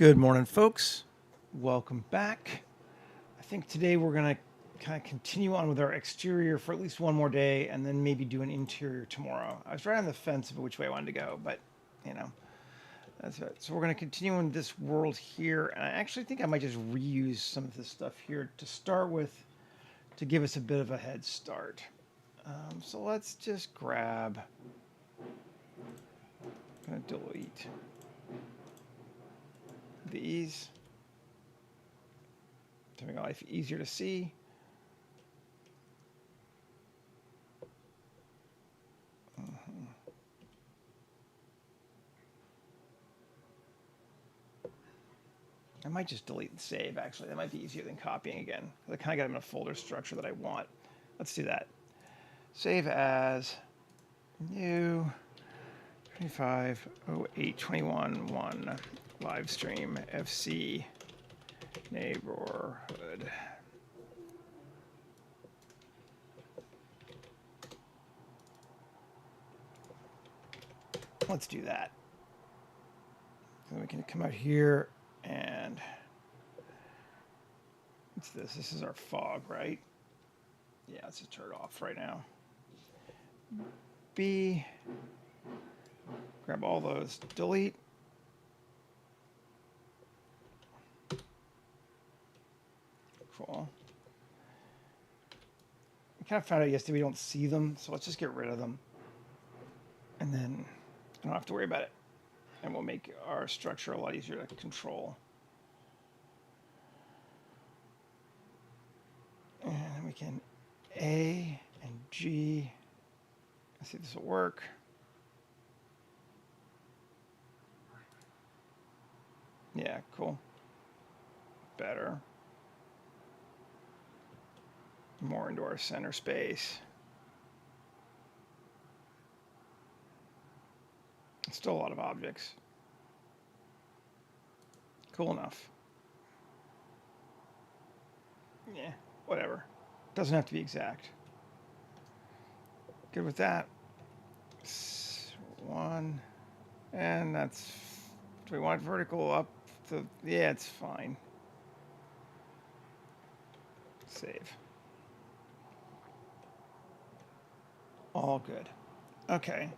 Good morning, folks. Welcome back. I think today we're going to kind of continue on with our exterior for at least one more day and then maybe do an interior tomorrow. I was right on the fence of which way I wanted to go, but, you know, that's it. So we're going to continue in this world here, and I actually think I might just reuse some of this stuff here to start with to give us a bit of a head start. So let's just grab, I'm going to delete these to make life easier to see. I might just delete and save, actually. That might be easier than copying again. I kind of got them in a folder structure that I want. Let's do that. Save as new 250821 live stream FC Neighbourhood. Let's do that. So we can come out here and what's this? This is our fog, right? Yeah, let's just turn it off right now. B, grab all those, delete. Cool. We kind of found out yesterday we don't see them, so let's just get rid of them. And then I don't have to worry about it. And we'll make our structure a lot easier to control. And then we can A and G. Let's see if this will work. Yeah, cool. Better. More into our center space. Still a lot of objects. Cool enough. Yeah, whatever. Doesn't have to be exact. Good with that. One. And that's... Do we want vertical up to... Yeah, it's fine. Save. All good. Okay.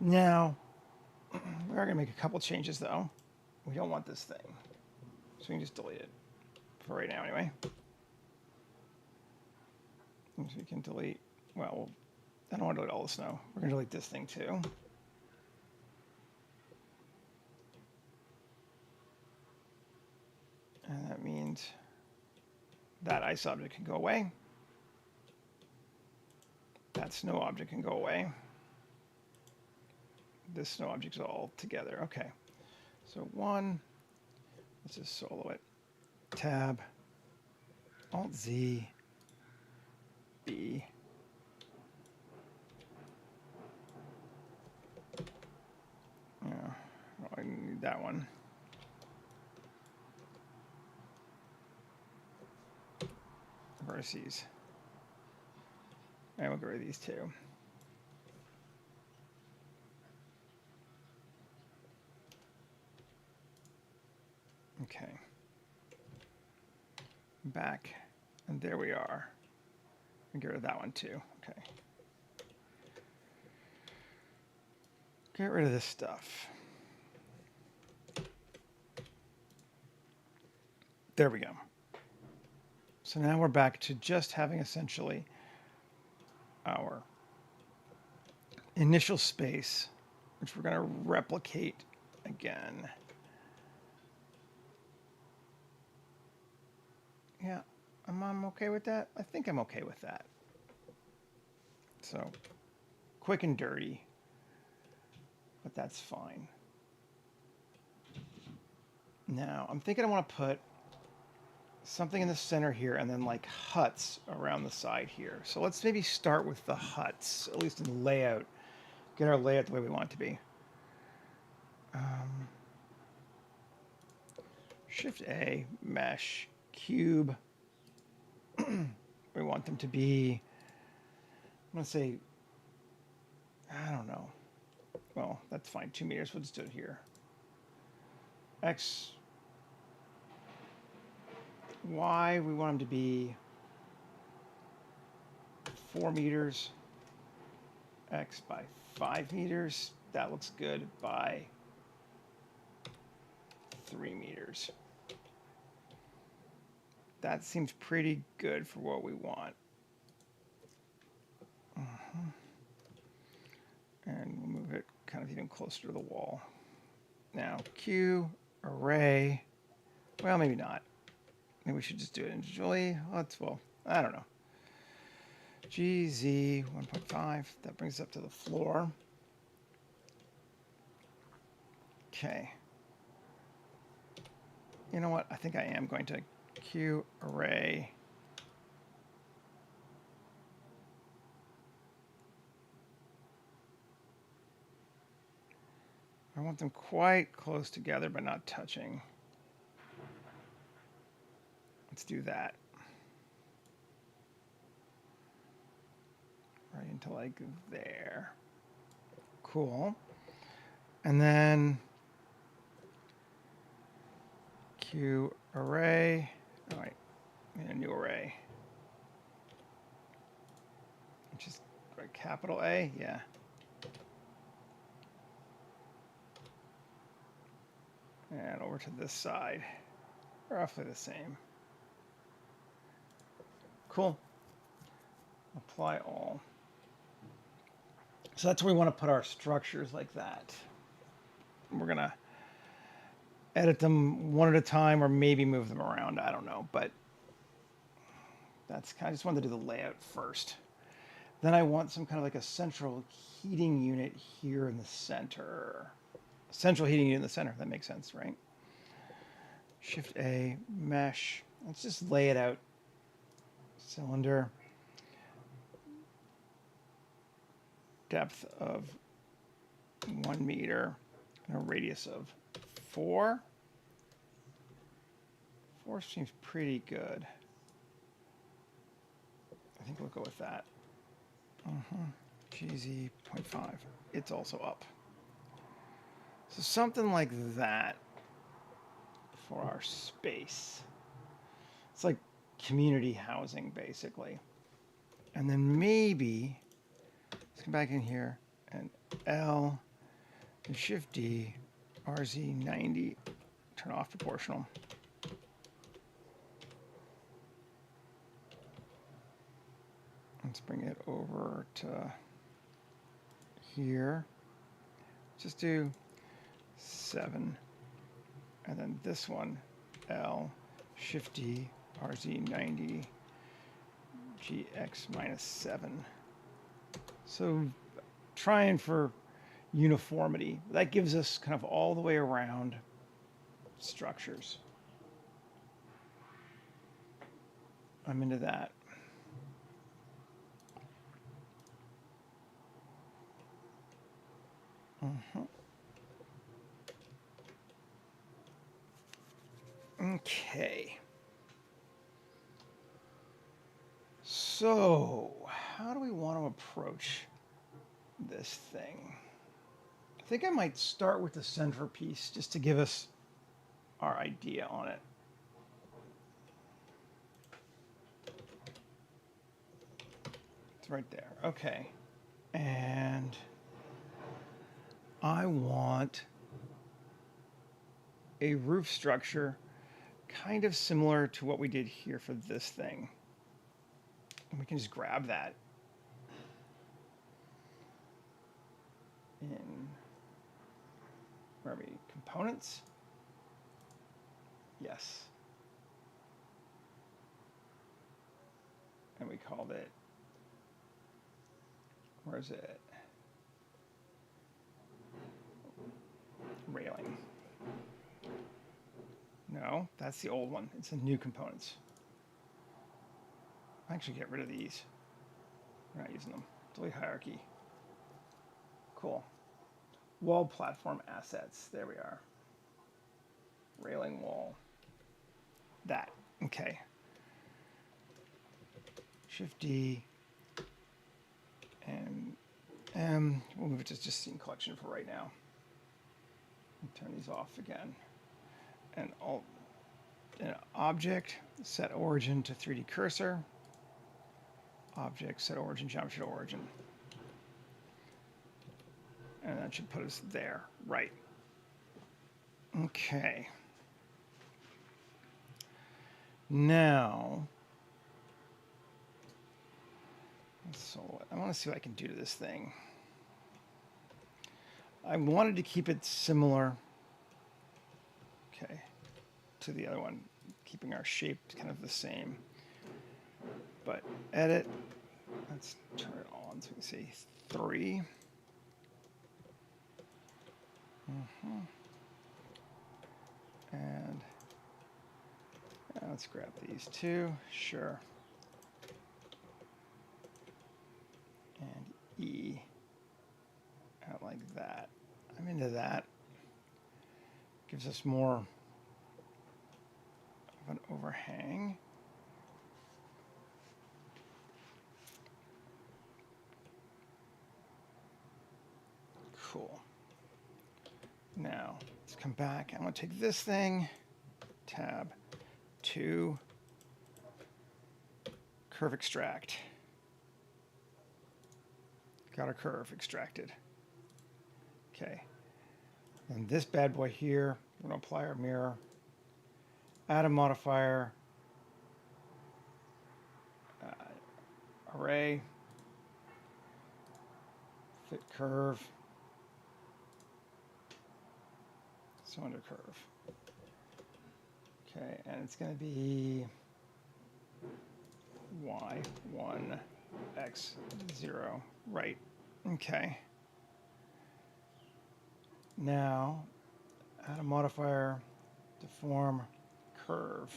Now... we are going to make a couple changes, though. We don't want this thing. So we can just delete it. For right now, anyway. So we can delete... Well, I don't want to delete all the snow. We're going to delete this thing, too. And that means that ice object can go away. That snow object can go away. This snow object's all together. Okay. So one, let's just solo it. Tab, Alt Z, B. Yeah, well, I need that one. Vertices. And we'll get rid of these two. Okay. Back, and there we are. And get rid of that one too. Okay. Get rid of this stuff. There we go. So now we're back to just having essentially our initial space, which we're going to replicate again. Yeah, I'm okay with that. I think I'm okay with that. So, quick and dirty, but that's fine. Now, I'm thinking I want to put something in the center here and then like huts around the side here. So let's maybe start with the huts, at least in the layout. Get our layout the way we want it to be. Shift A, mesh, cube. We want them to be, I'm going to say, I don't know. Well, that's fine. 2 meters. We'll just do it here. X Y, we want them to be 4 meters. X by 5 meters. That looks good. By 3 meters. That seems pretty good for what we want. And we'll move it kind of even closer to the wall. Now, Q, array. Well, maybe not. Maybe we should just do it individually. Well, I don't know. GZ 1.5. That brings us up to the floor. Okay. You know what? I think I am going to Q array. I want them quite close together, but not touching. Let's do that. Right into like there. Cool. And then Q array. Oh, wait. Need a new array. Which is right, capital A? Yeah. And over to this side. Roughly the same. Cool. Apply all. So that's where we want to put our structures like that. We're going to edit them one at a time or maybe move them around. I don't know, but that's kind of, I just wanted to do the layout first. Then I want some kind of like a central heating unit here in the center. Central heating unit in the center. That makes sense, right? Shift A, mesh. Let's just lay it out. Cylinder. Depth of 1 meter and a radius of 4. 4 seems pretty good. I think we'll go with that. GZ 0.5. It's also up. So something like that for our space. It's like community housing, basically. And then maybe let's come back in here and L and Shift D, RZ 90, turn off proportional. Let's bring it over to here. Just do 7. And then this one, L, Shift D, RZ 90, GX minus 7. So trying for uniformity. That gives us kind of all the way around structures. I'm into that. Okay. So, how do we want to approach this thing? I think I might start with the centerpiece just to give us our idea on it. It's right there. Okay. And I want a roof structure kind of similar to what we did here for this thing. And we can just grab that in, where are we? Components? Yes. And we called it, where is it? Railing. No, that's the old one. It's the new components. I'll actually get rid of these. We're not using them. Delete hierarchy. Cool. Wall platform assets. There we are. Railing wall. That. Okay. Shift D. And M. We'll move it to just scene collection for right now. Turn these off again. And Alt an object, set origin to 3D cursor, object, set origin, geometry to origin. And that should put us there, right. Okay. Now, so I want to see what I can do to this thing. I wanted to keep it similar, okay, to the other one, keeping our shape kind of the same. But edit, let's turn it on so we can see 3. And let's grab these 2, sure. And E, out like that. I'm into that. Gives us more of an overhang. Cool. Now, let's come back. I'm going to take this thing, tab 2, curve extract. Got a curve extracted. Okay. And this bad boy here, we're going to apply our mirror, add a modifier, array, fit curve, cylinder curve. Okay, and it's going to be y1, x0, right. Okay. Now, add a modifier, deform curve.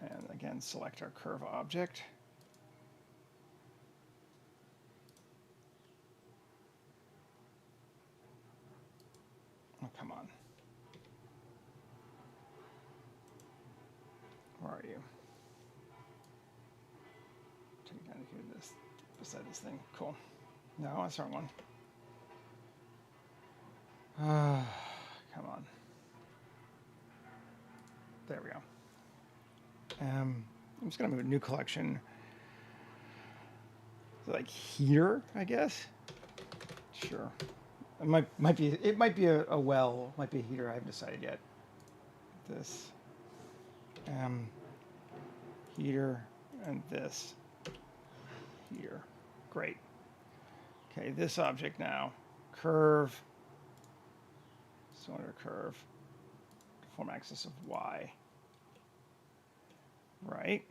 And again, select our curve object. Oh, come on. Where are you? Take it down to here, this, beside this thing. Cool. No, that's the wrong one. Come on. There we go. I'm just gonna move a new collection. Like here, I guess. Sure. It might be a well, might be a heater. I haven't decided yet. This. Heater and this. Here. Great. Okay, this object now. Curve. Cylinder curve. Deform axis of Y. Right.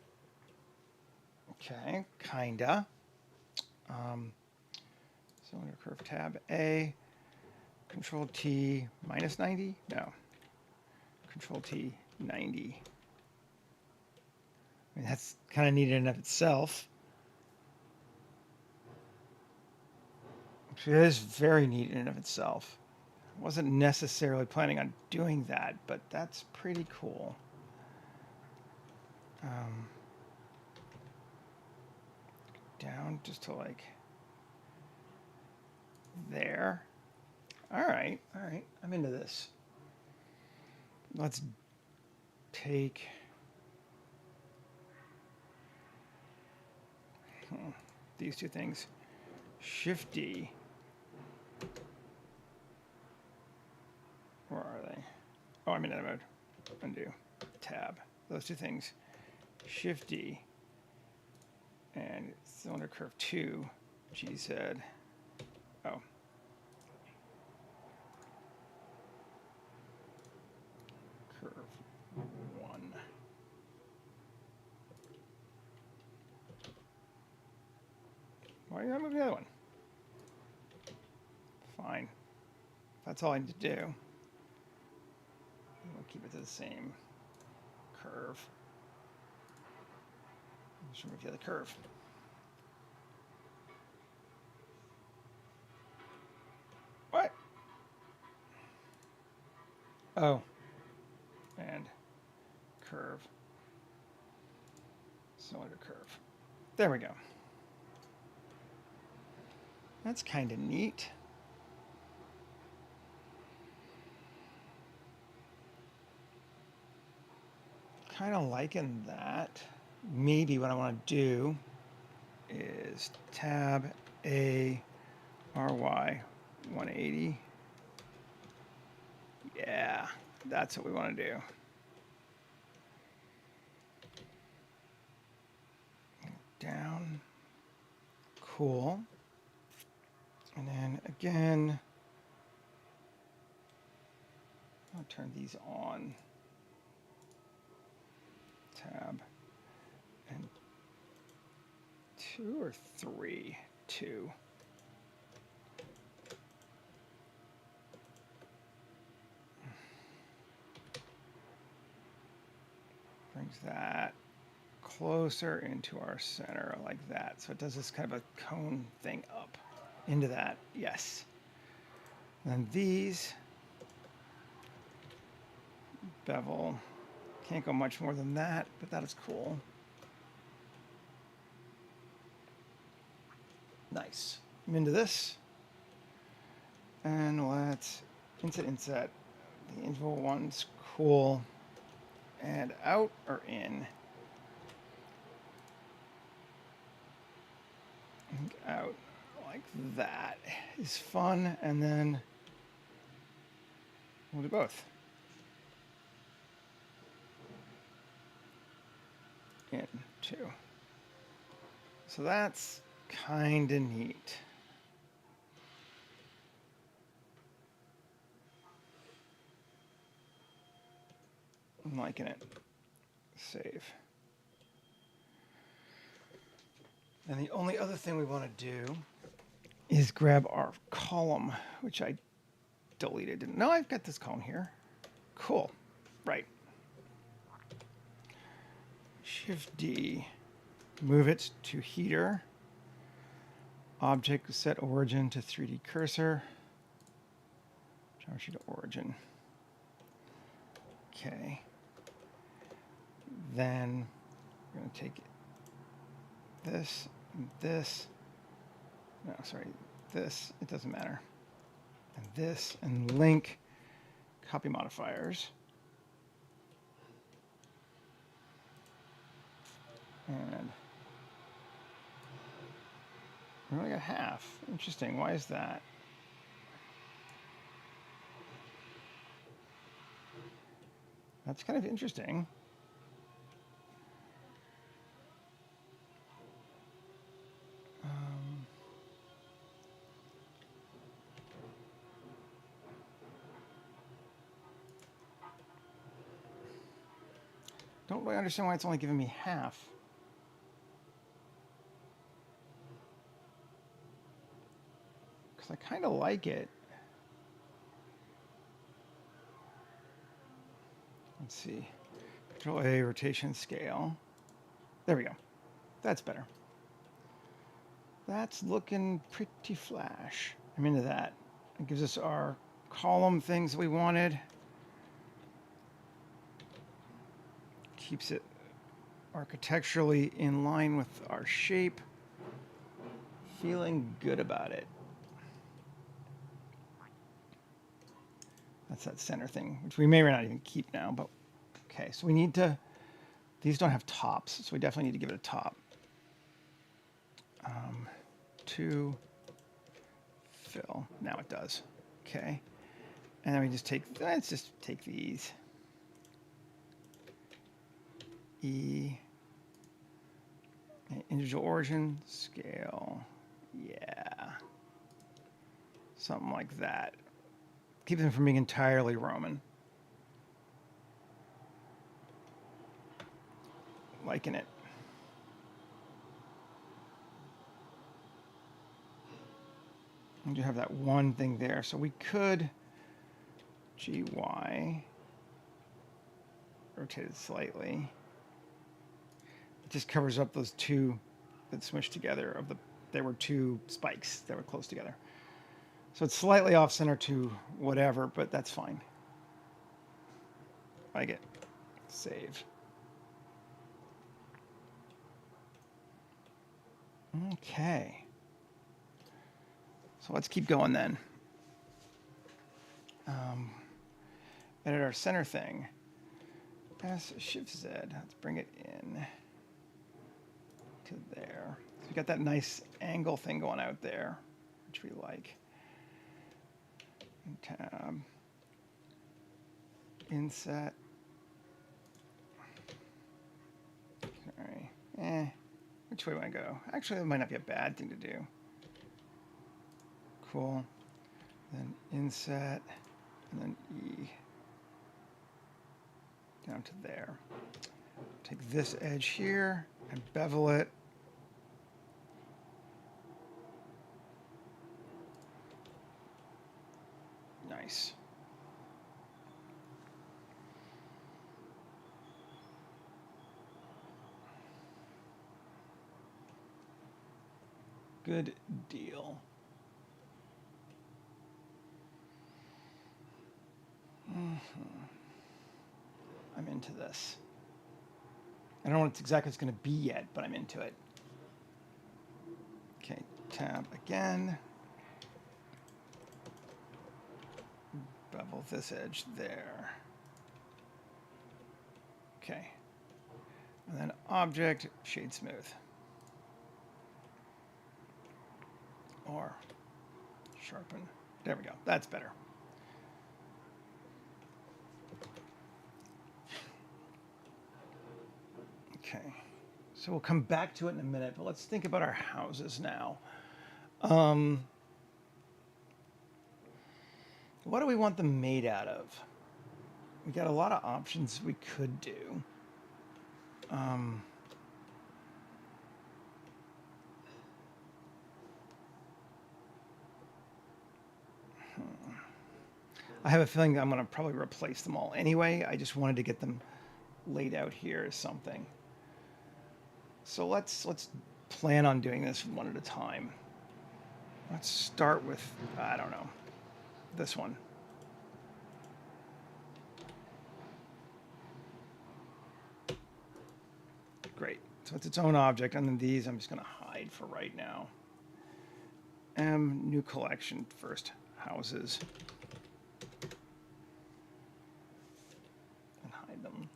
Okay, kinda. Cylinder curve tab A. Control T minus 90? No. Control T 90. I mean, that's kind of neat in and of itself. Actually, it is very neat in and of itself. I wasn't necessarily planning on doing that, but that's pretty cool. Down just to like there. All right, I'm into this. Let's take these two things. Shift D. Where are they? Oh, I'm in edit mode. Undo. Tab. Those two things. Shift D. And cylinder curve 2. GZ. Oh. Curve 1. Why are you not moving the other one? Fine. That's all I need to do. We'll keep it to the same curve. Just remove the other curve. What? Oh. And curve. Cylinder curve. There we go. That's kind of neat. kind of liking that. Maybe what I want to do is tab A RY 180. Yeah, that's what we want to do. Down. Cool. And then again, I'll turn these on. Tab. And 2 or 3? 2. Brings that closer into our center like that. So it does this kind of a cone thing up into that. Yes. And then these bevel. Can't go much more than that, but that is cool. Nice. I'm into this. And let's inset. The interval one's cool. And out or in? I think out like that is fun. And then we'll do both. In 2. So that's kind of neat. I'm liking it. Save. And the only other thing we want to do is grab our column, which I deleted. No, I've got this column here. Cool. Right. Shift D. Move it to heater. Object set origin to 3D cursor. Geometry to origin. Okay. Then we're going to take this, and this. No, sorry, this. It doesn't matter. And this, and link copy modifiers. And we only got half. Interesting. Why is that? That's kind of interesting. Don't really understand why it's only giving me half. Because I kind of like it. Let's see. Control A, rotation scale. There we go. That's better. That's looking pretty flash. I'm into that. It gives us our column things that we wanted. Keeps it architecturally in line with our shape. Feeling good about it. That's that center thing, which we may or not even keep now, but okay. So we need to, these don't have tops, so we definitely need to give it a top. 2 fill, now it does. Okay. And then we just take, let's just take these. E, individual origin, scale, yeah. Something like that. Keep them from being entirely Roman. Liking it. And you have that one thing there. So we could GY rotate it slightly. It just covers up those two that smushed together of the, there were two spikes that were close together. So it's slightly off center to whatever, but that's fine. Like it. Save. Okay. So let's keep going then. Edit our center thing. S, Shift Z. Let's bring it in to there. So we got that nice angle thing going out there, which we like. And tab. Inset. Sorry. Which way do I go? Actually, that might not be a bad thing to do. Cool. Then inset, and then E down to there. Take this edge here and bevel it. Nice. Good deal. I'm into this. I don't know what exactly it's going to be yet, but I'm into it. Okay, tab again. Bevel this edge there. Okay. And then object, shade smooth. Or sharpen. There we go. That's better. Okay. So we'll come back to it in a minute, but let's think about our houses now. What do we want them made out of? We got a lot of options we could do. I have a feeling that I'm going to probably replace them all anyway. I just wanted to get them laid out here as something. So let's plan on doing this one at a time. Let's start with, I don't know, this one. Great. So it's its own object, and then these I'm just going to hide for right now. New collection first, houses. And hide them.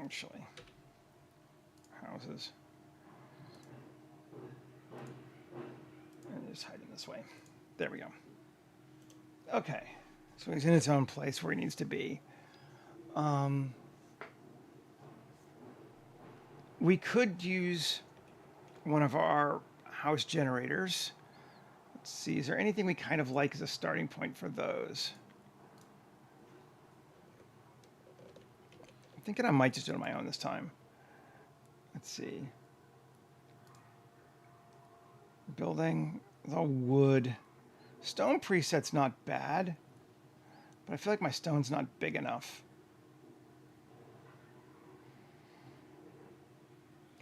Actually, houses. And just hide them this way. There we go. Okay, so he's in its own place where he needs to be. We could use one of our house generators. Let's see, is there anything we kind of like as a starting point for those? I'm thinking I might just do it on my own this time. Let's see. Building, it's all wood. Stone preset's not bad, but I feel like my stone's not big enough.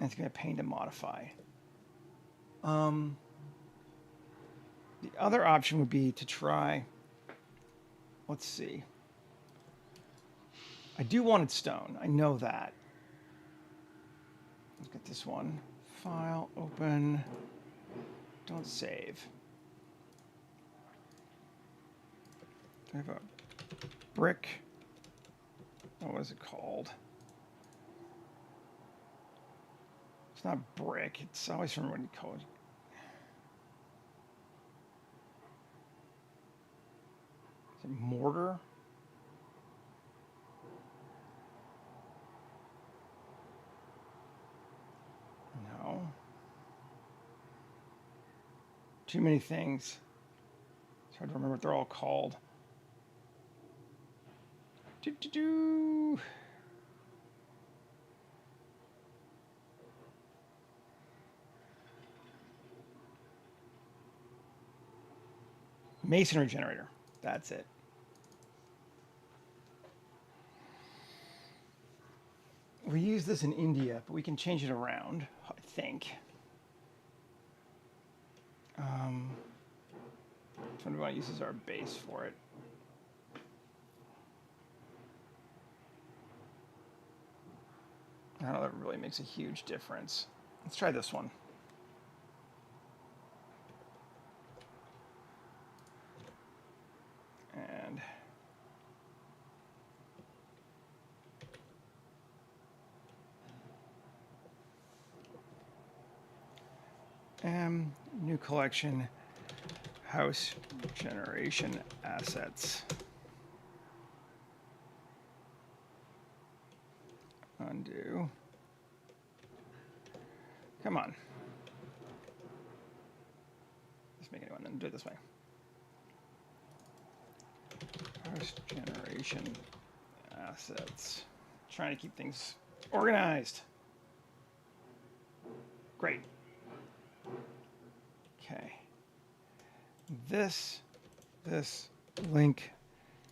And it's going to be a pain to modify. The other option would be to try, let's see. I do want it stone. I know that. Let's get this one. File, open, don't save. I have a brick. What was it called? It's not brick. It's I always remember what you call it. Is it mortar? No. Too many things. It's hard to remember what they're all called. Masonry generator. That's it. We use this in India, but we can change it around, I think. Which one do I use as our base for it? I don't know, that really makes a huge difference. Let's try this one. And New collection, house generation assets. Undo. Come on. Let's make a new one and do it this way. House generation assets. Trying to keep things organized. Great. Okay. This link,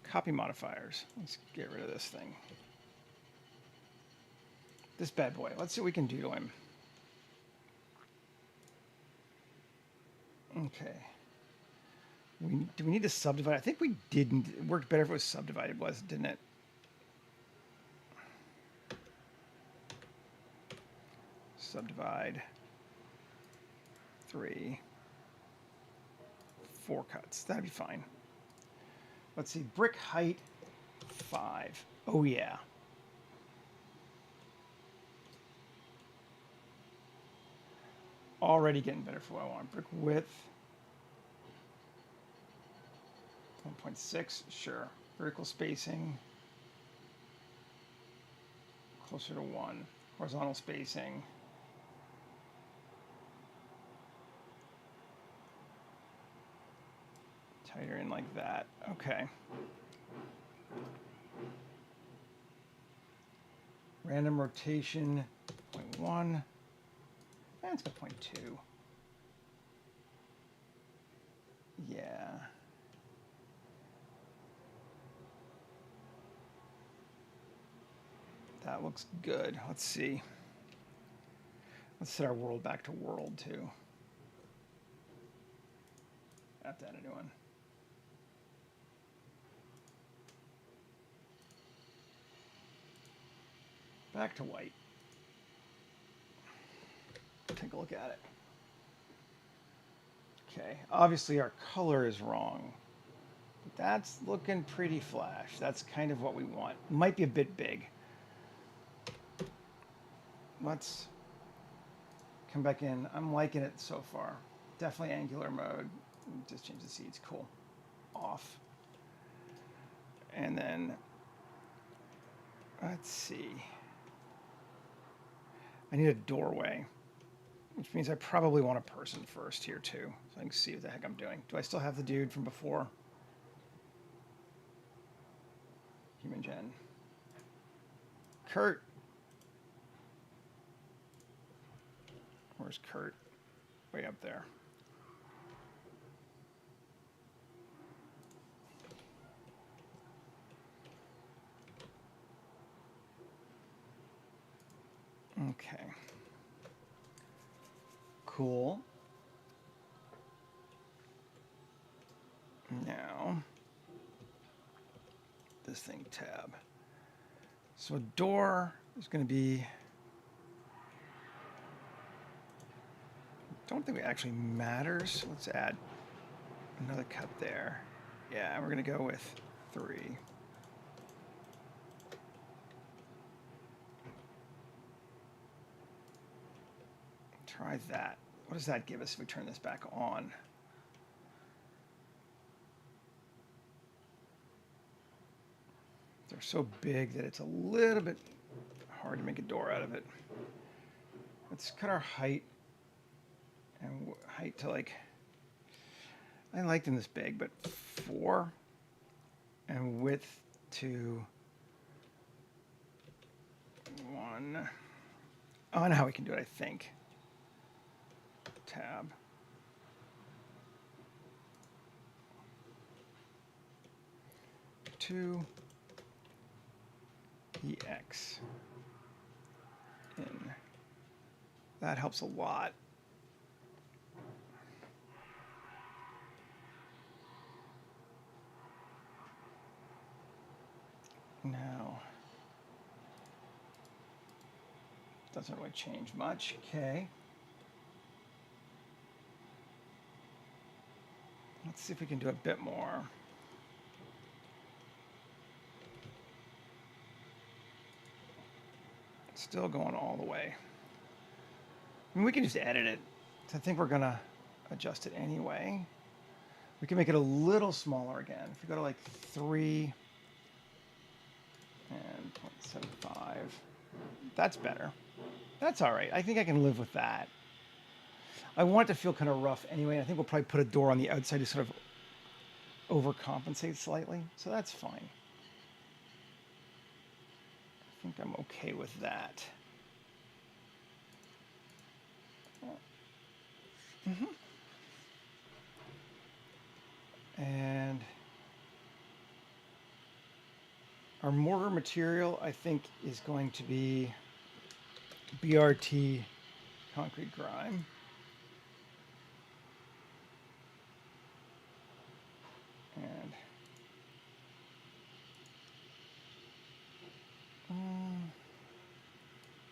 copy modifiers. Let's get rid of this thing. This bad boy. Let's see what we can do to him. Okay. Do we need to subdivide? I think we didn't. It worked better if it was subdivided, didn't it? Subdivide 3, 4 cuts. That'd be fine. Let's see. Brick height 5. Oh yeah. Already getting better for what I want. Brick width 1.6, sure. Vertical spacing closer to 1. Horizontal spacing tighter in like that. Okay. Random rotation 0.1. Let's go 0.2. Yeah. That looks good. Let's see. Let's set our world back to world too. I have to add a new one. Back to white. Take a look at it. Okay, obviously our color is wrong. But that's looking pretty flash. That's kind of what we want. Might be a bit big. Let's come back in. I'm liking it so far. Definitely angular mode. Just change the seeds. Cool. Off. And then let's see. I need a doorway, which means I probably want a person first here too, so I can see what the heck I'm doing. Do I still have the dude from before? Human gen. Kurt. Where's Kurt? Way up there. Okay. Cool. Now, this thing tab. So a door is going to be, don't think it actually matters. Let's add another cut there. Yeah, we're going to go with 3. Try that. What does that give us if we turn this back on? They're so big that it's a little bit hard to make a door out of it. Let's cut our height and height to like, I like them this big, but 4, and width to 1. Oh, I know how we can do it, I think. Tab. To EX in. That helps a lot. Now, doesn't really change much. Okay. Let's see if we can do a bit more. Still going all the way. I mean, we can just edit it. So I think we're gonna adjust it anyway. We can make it a little smaller again. If we go to like 3 and 0.75, that's better. That's all right. I think I can live with that. I want it to feel kind of rough anyway. I think we'll probably put a door on the outside to sort of overcompensate slightly. So that's fine. I think I'm okay with that. And our mortar material, I think, is going to be BRT concrete grime. And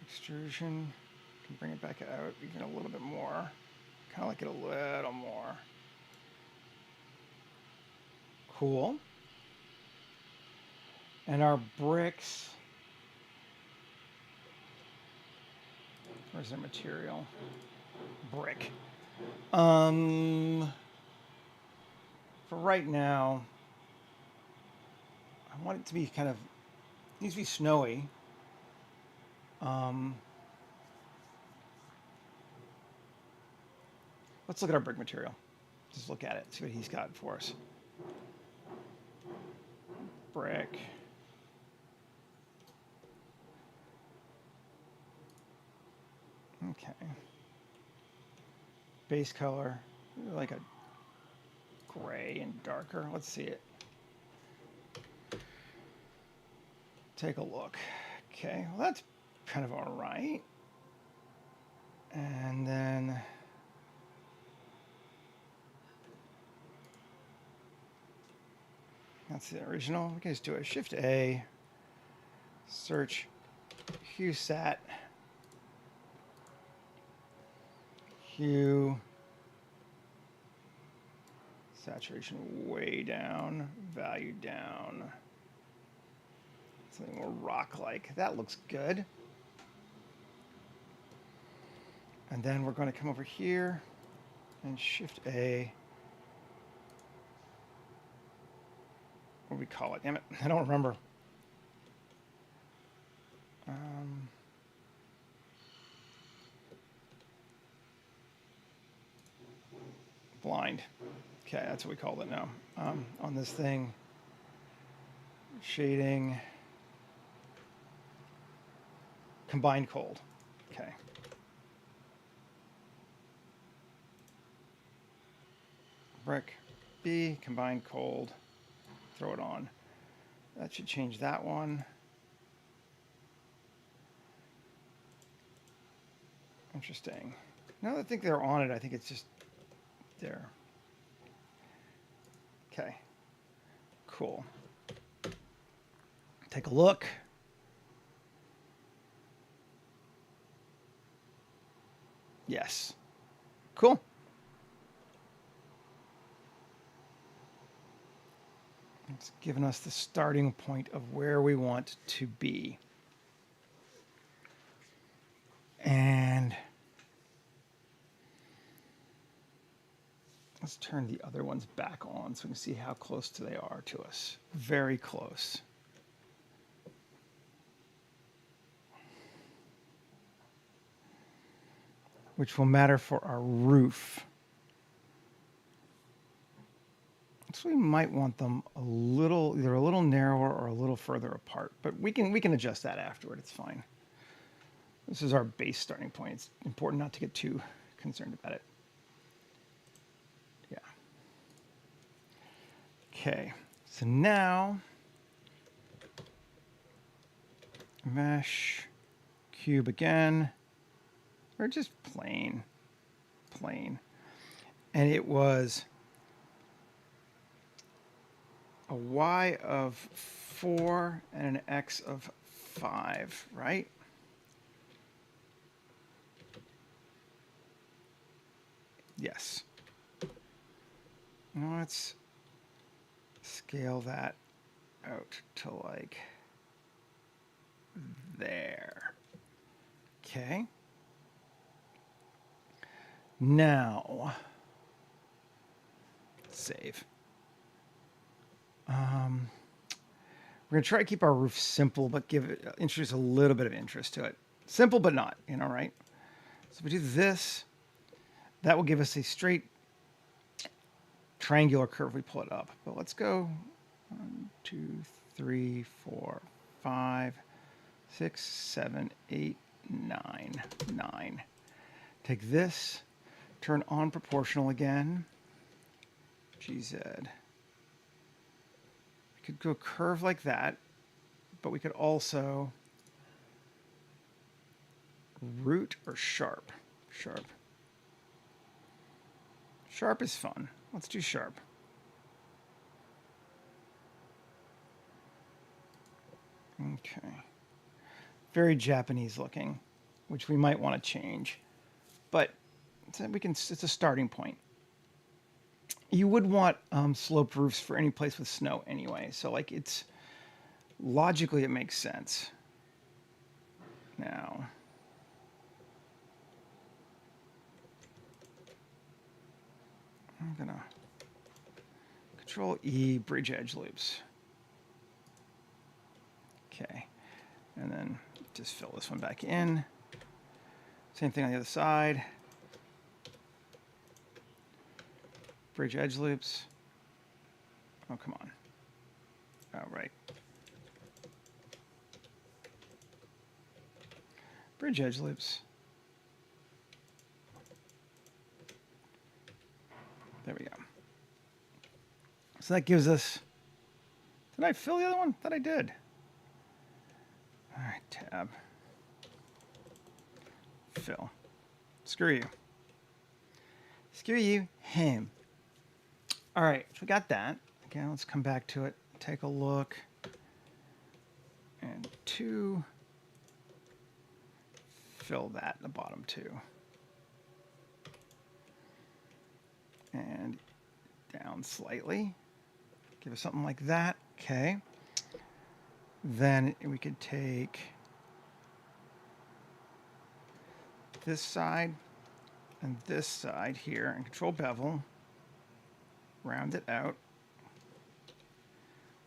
extrusion, can bring it back out even a little bit more. Kind of like it a little more. Cool. And our bricks, where's their material? Brick. For right now, I want it to be kind of, it needs to be snowy. Let's look at our brick material. Just look at it, see what he's got for us. Brick. Okay. Base color, like a gray and darker. Let's see it. Take a look. Okay, well that's kind of all right. And then that's the original. We can just do a Shift A, search hue sat, hue, saturation way down, value down. Something more rock-like. That looks good. And then we're going to come over here and Shift A. What do we call it? Damn it, I don't remember. Blind. Okay, that's what we call it now. On this thing, shading, combined cold. Okay. Brick B, combined cold. Throw it on. That should change that one. Interesting. Now that I think they're on it, I think it's just there. Okay. Cool. Take a look. Yes. Cool. It's given us the starting point of where we want to be. And let's turn the other ones back on so we can see how close they are to us. Very close. Which will matter for our roof. So we might want them a little, either a little narrower or a little further apart, but we can adjust that afterward. It's fine. This is our base starting point. It's important not to get too concerned about it. Yeah. Okay. So now, mesh, cube again, or just plain. And it was a y of 4 and an x of 5, right? Yes. Now let's scale that out to like there. Okay. Now, save. We're going to try to keep our roof simple, but introduce a little bit of interest to it. Simple, but not, right? So if we do this, that will give us a straight triangular curve. We pull it up. But let's go 1, 2, 3, 4, 5, 6, 7, 8, 9. 9. Take this, turn on proportional again. GZ. We could go curve like that, but we could also root or sharp. Sharp. Sharp is fun. Let's do sharp. Okay. Very Japanese looking, which we might want to change. But it's a starting point. You would want sloped roofs for any place with snow anyway. So logically it makes sense. Now, I'm gonna Control E, bridge edge loops. Okay, and then just fill this one back in. Same thing on the other side. Bridge edge loops. Oh, come on. Oh, right. Bridge edge loops. There we go. So that gives us... Did I fill the other one? Thought I did. All right, tab. Fill. Screw you. Screw you. Him. All right, so we got that. Again, let's come back to it. Take a look. And 2. Fill that in the bottom 2. And down slightly. Give us something like that. Okay. Then we could take this side and this side here and control bevel. Round it out.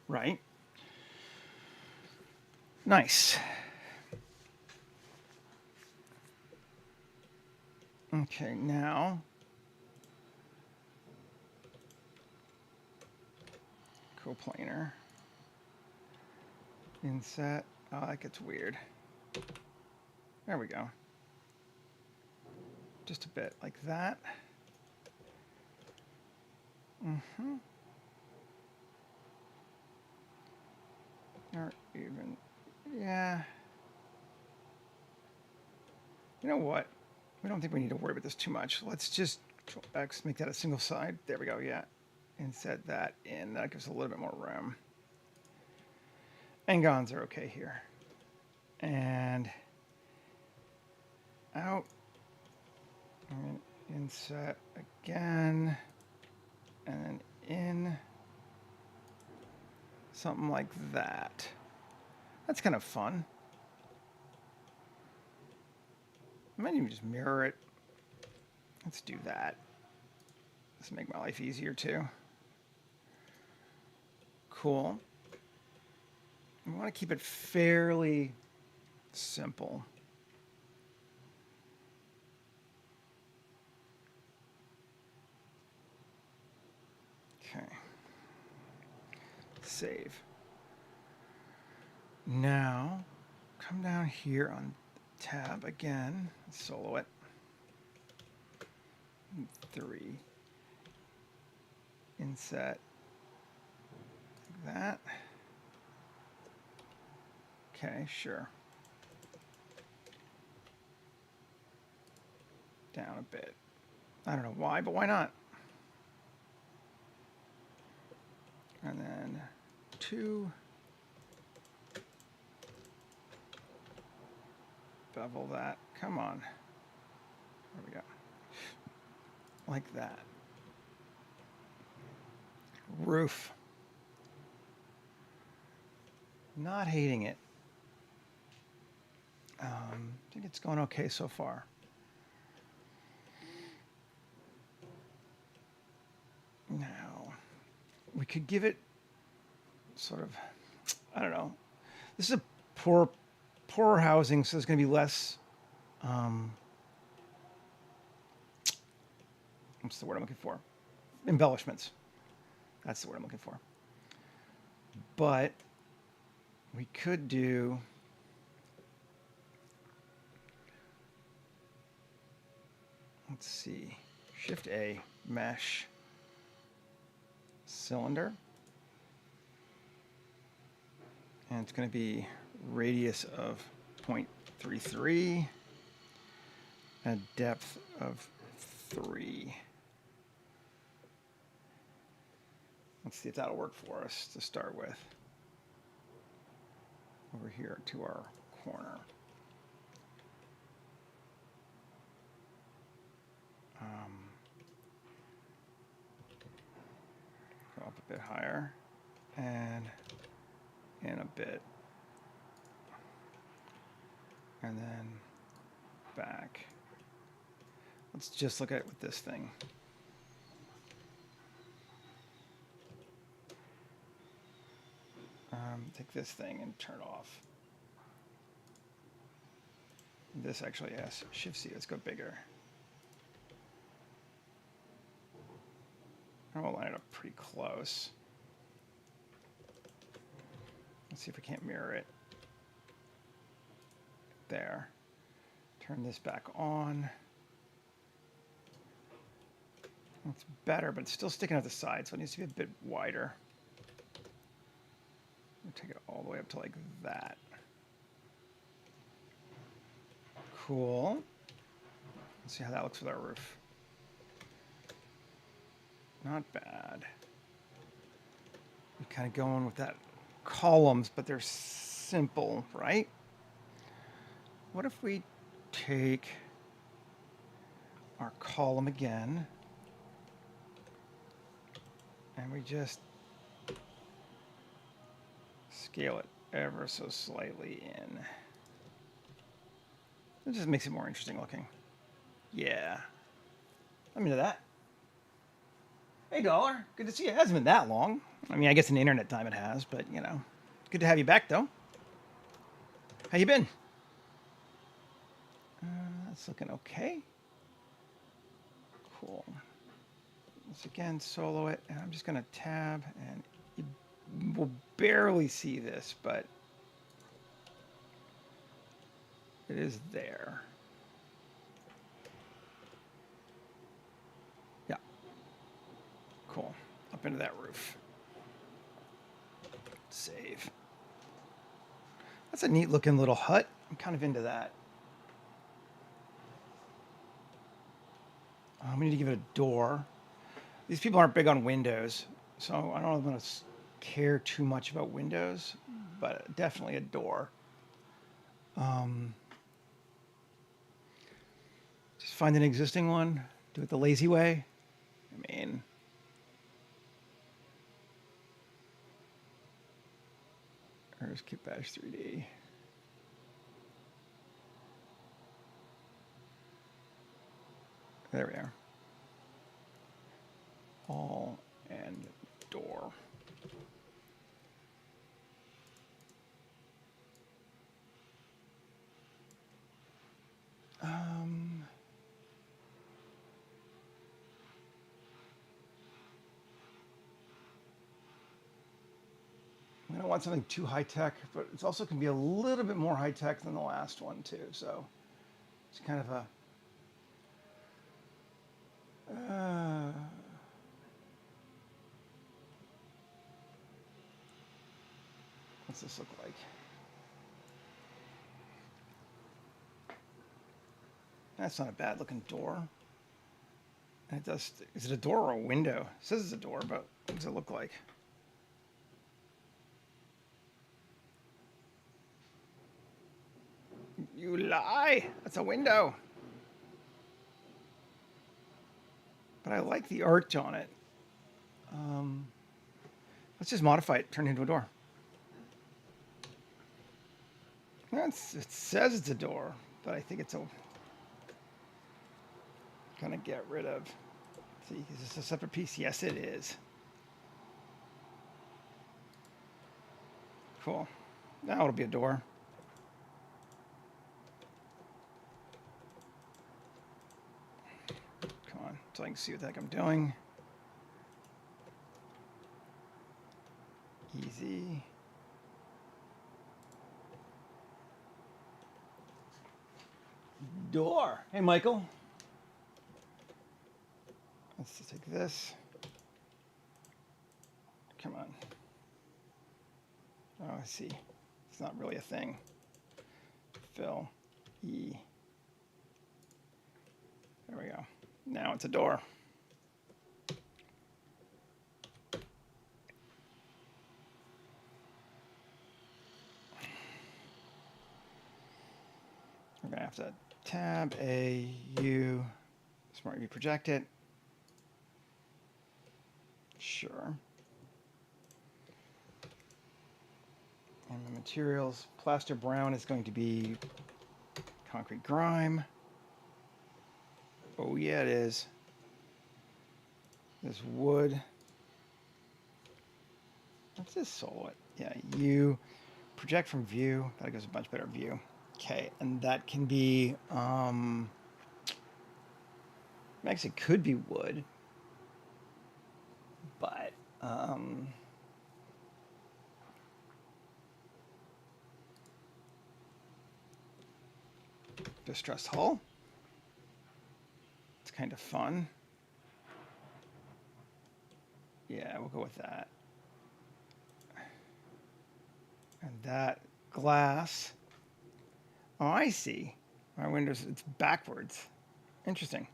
Right. Nice. Okay, now coplanar. Inset. Oh, that gets weird. There we go. Just a bit like that. Or even, yeah. You know what? We don't think we need to worry about this too much. Let's just Control X, make that a single side. There we go, yeah. Inset that in. That gives a little bit more room. Engons are okay here. And out. And inset again. And then in. Something like that. That's kind of fun. I might even just mirror it. Let's do that. This will make my life easier too. Cool. We want to keep it fairly simple. Okay. Save. Now, come down here on tab again, solo it. 3. Inset. Like that. Okay, sure. Down a bit. I don't know why, but why not? And then 2. Bevel that. Come on. There we go. Like that. Roof. Not hating it. I think it's going okay so far. we could give it sort of, I don't know. This is a poorer housing, so there's going to be less, what's the word I'm looking for? Embellishments. That's the word I'm looking for. But we could do, let's see, Shift A, mesh, cylinder. And it's going to be radius of 0.33 and depth of 3. Let's see if that'll work for us to start with. Over here to our corner. Go up a bit higher and in a bit. And then back. Let's just look at it with this thing. Take this thing and turn it off. This actually, yes. Shift C, let's go bigger. I'm gonna line it up pretty close. Let's see if we can't mirror it. There. Turn this back on. It's better, but it's still sticking out the side, so it needs to be a bit wider. We'll take it all the way up to like that. Cool. Let's see how that looks with our roof. Not bad. We're kind of going with that columns, but they're simple, right? What if we take our column again and we just scale it ever so slightly in. It just makes it more interesting looking. Yeah. I'm into that. Hey, Dollar. Good to see you. It hasn't been that long. I mean, I guess in internet time it has, but, you know. Good to have you back, though. How you been? That's looking okay. Cool. Let's again solo it, and I'm just going to tab, and you will barely see this, but it is there. Yeah. Cool. Up into that roof. Save. That's a neat looking little hut. I'm kind of into that. We need to give it a door. These people aren't big on windows, so I don't know if I'm going to care too much about windows, but definitely a door. Just find an existing one, do it the lazy way. I mean, there's Kitbash 3D. There we are. All and door. I don't want something too high tech, but it also can be a little bit more high tech than the last one too. So it's kind of a what's this look like? That's not a bad looking door. And it does. Is it a door or a window? It says it's a door, but what does it look like? You lie. That's a window. But I like the art on it. Let's just modify it, turn it into a door. It says it's a door, but I think it's a... Gonna get rid of... See, is this a separate piece? Yes, it is. Cool. Now it'll be a door. Come on, so I can see what the heck I'm doing. Easy. Door. Hey, Michael. Let's just take this. Come on. Oh, I see. It's not really a thing. Fill. E. There we go. Now it's a door. We're going to have to tab A, U, Smart U project it. Sure. And the materials, plaster brown is going to be concrete grime. Oh yeah, it is. This wood. What's this solid? Yeah, U. Project from view. That gives a much better view. Okay, and that can be, actually could be wood, but, distressed hull. It's kind of fun. Yeah, we'll go with that. And that glass. Oh, I see. My windows, it's backwards. Interesting.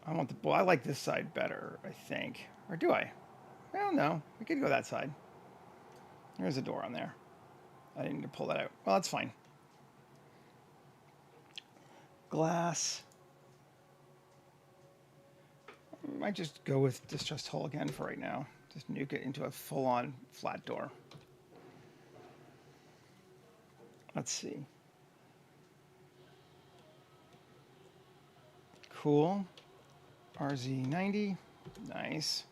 Well, I like this side better, I think. Or do I? Well, no. We could go that side. There's a door on there. I didn't need to pull that out. Well, that's fine. Glass. I might just go with distressed hull again for right now. Just nuke it into a full-on flat door. Let's see. Cool. RZ90. Nice.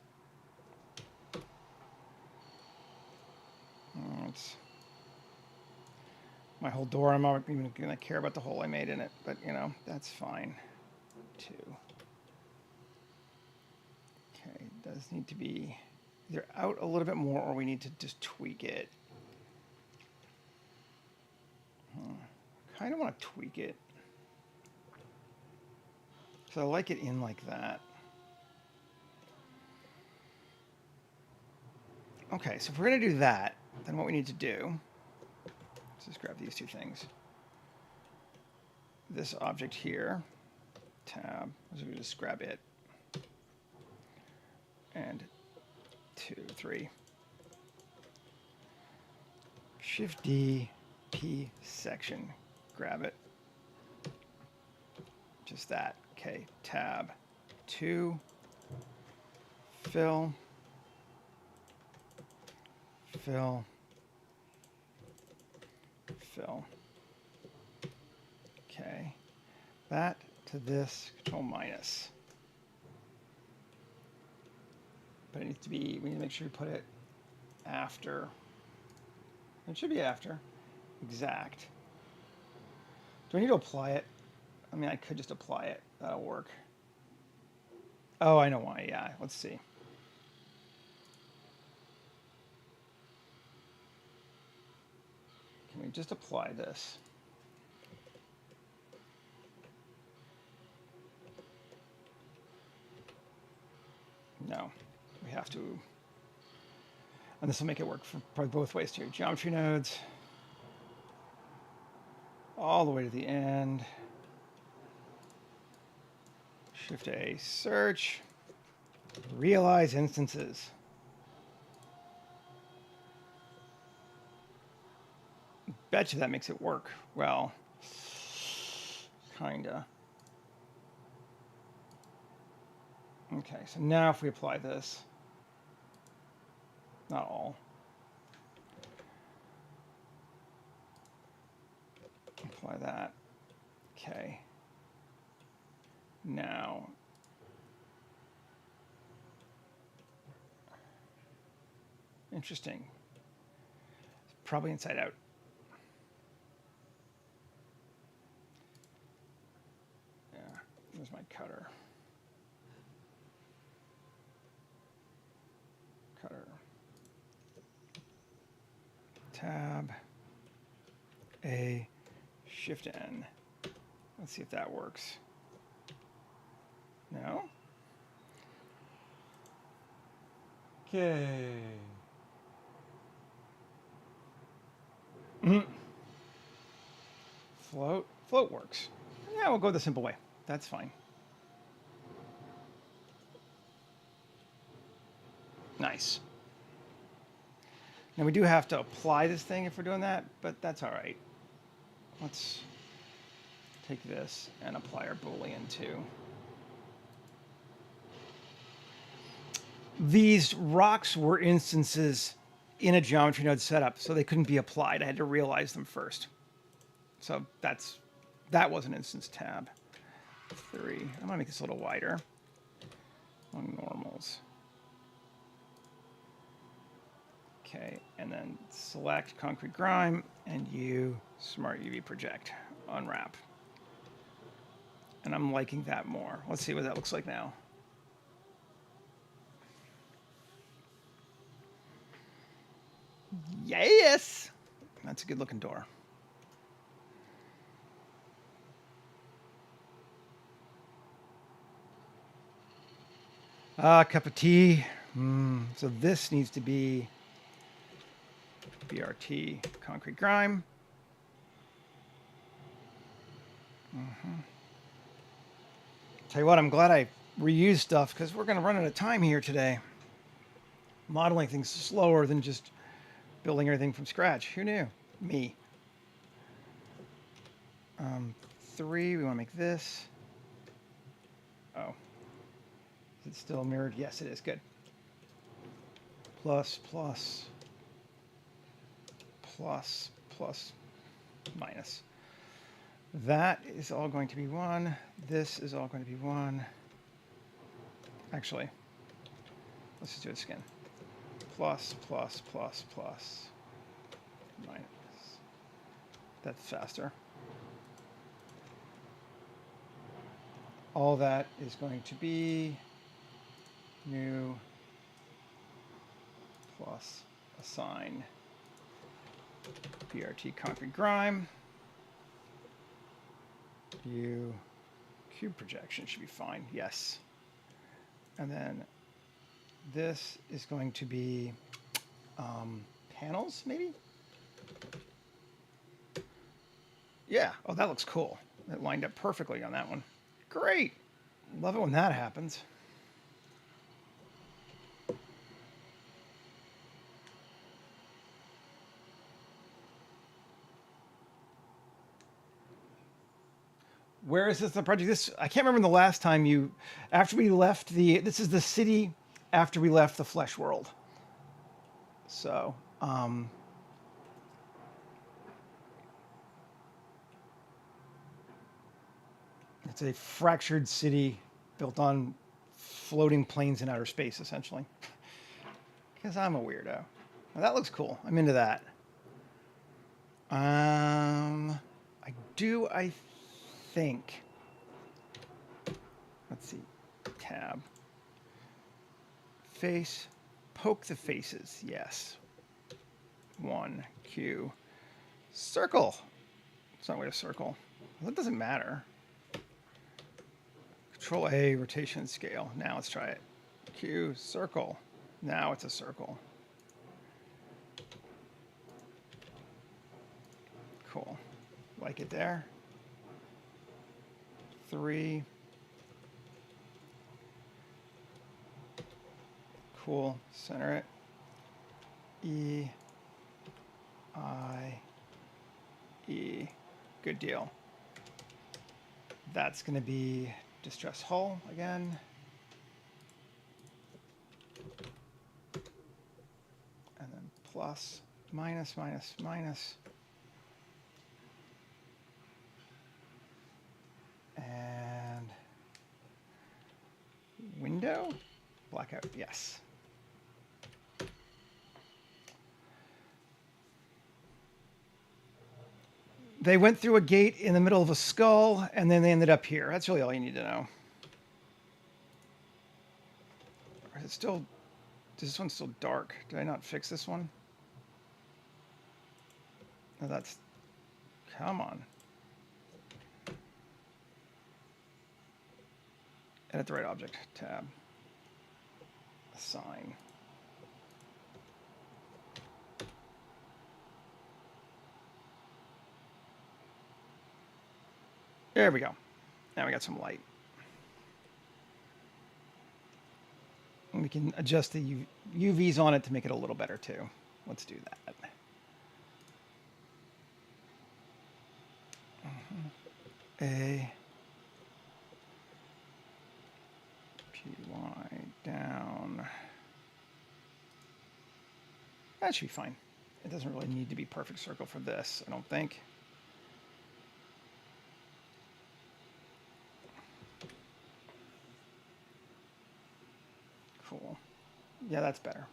It's my whole door. I'm not even going to care about the hole I made in it, but you know, that's fine. 2. Okay, it does need to be either out a little bit more or we need to just tweak it. Kind of want to tweak it. So I like it in like that. Okay, so if we're going to do that, then what we need to do, let's just grab these two things. This object here, tab, so we just grab it. And 2, 3. Shift D, P section, grab it. Just that. Okay, tab 2, fill, fill, fill. Okay, that to this, control minus. But it needs to be, we need to make sure we put it after. It should be after. Exact. Do I need to apply it? I mean, I could just apply it. That'll work. Oh, I know why. Yeah, let's see. Can we just apply this? No, we have to. And this will make it work for probably both ways too. Geometry nodes. All the way to the end. Shift A, search, realize instances. Bet you that makes it work. Well, kinda. Okay, so now if we apply this, not all. Apply that. Okay. Now, Interesting. Probably inside out. Yeah, there's my cutter. Cutter. Tab. A. Shift N. Let's see if that works. No? Okay. Float. Float works. Yeah, we'll go the simple way. That's fine. Nice. Now we do have to apply this thing if we're doing that, but that's all right. Let's take this and apply our Boolean too. These rocks were instances in a geometry node setup, so they couldn't be applied. I had to realize them first. So that was an instance tab. 3. I'm gonna make this a little wider. On normals. Okay, and then select concrete grime and smart UV project, unwrap. And I'm liking that more. Let's see what that looks like now. Yes! That's a good looking door. Cup of tea. So this needs to be BRT concrete grime. Tell you what, I'm glad I reused stuff because we're going to run out of time here today. Modeling things slower than just building everything from scratch. Who knew? Me. 3, we want to make this. Oh. Is it still mirrored? Yes, it is. Good. Plus, plus, plus, plus, minus. That is all going to be 1. This is all going to be 1. Actually, let's just do it again. Plus, plus, plus, plus, minus. That's faster. All that is going to be new plus assign BRT concrete grime. Cube projection should be fine. Yes. And then this is going to be panels, maybe? Yeah. Oh, that looks cool. It lined up perfectly on that one. Great. Love it when that happens. Where is this the project? This I can't remember the last time after we left this is the city after we left the flesh world. So, it's a fractured city built on floating planes in outer space, essentially. Because I'm a weirdo. Well, that looks cool. I'm into that. I think. Let's see. Tab. Face. Poke the faces. Yes. 1. Q. Circle. It's not a way to circle. Well, that doesn't matter. Control A, rotation scale. Now let's try it. Q, circle. Now it's a circle. Cool. Like it there. 3. Cool. Center it. E. I. E. Good deal. That's going to be distress hull again. And then plus, minus, minus, minus. And window, blackout, yes. They went through a gate in the middle of a skull, and then they ended up here. That's really all you need to know. Or is it still... This one's still dark. Did I not fix this one? No, that's... Come on. Edit the right object. Tab. Assign. There we go. Now we got some light. And we can adjust the UVs on it to make it a little better too. Let's do that. A PY down. That should be fine. It doesn't really need to be perfect circle for this, I don't think. Cool. Yeah, that's better.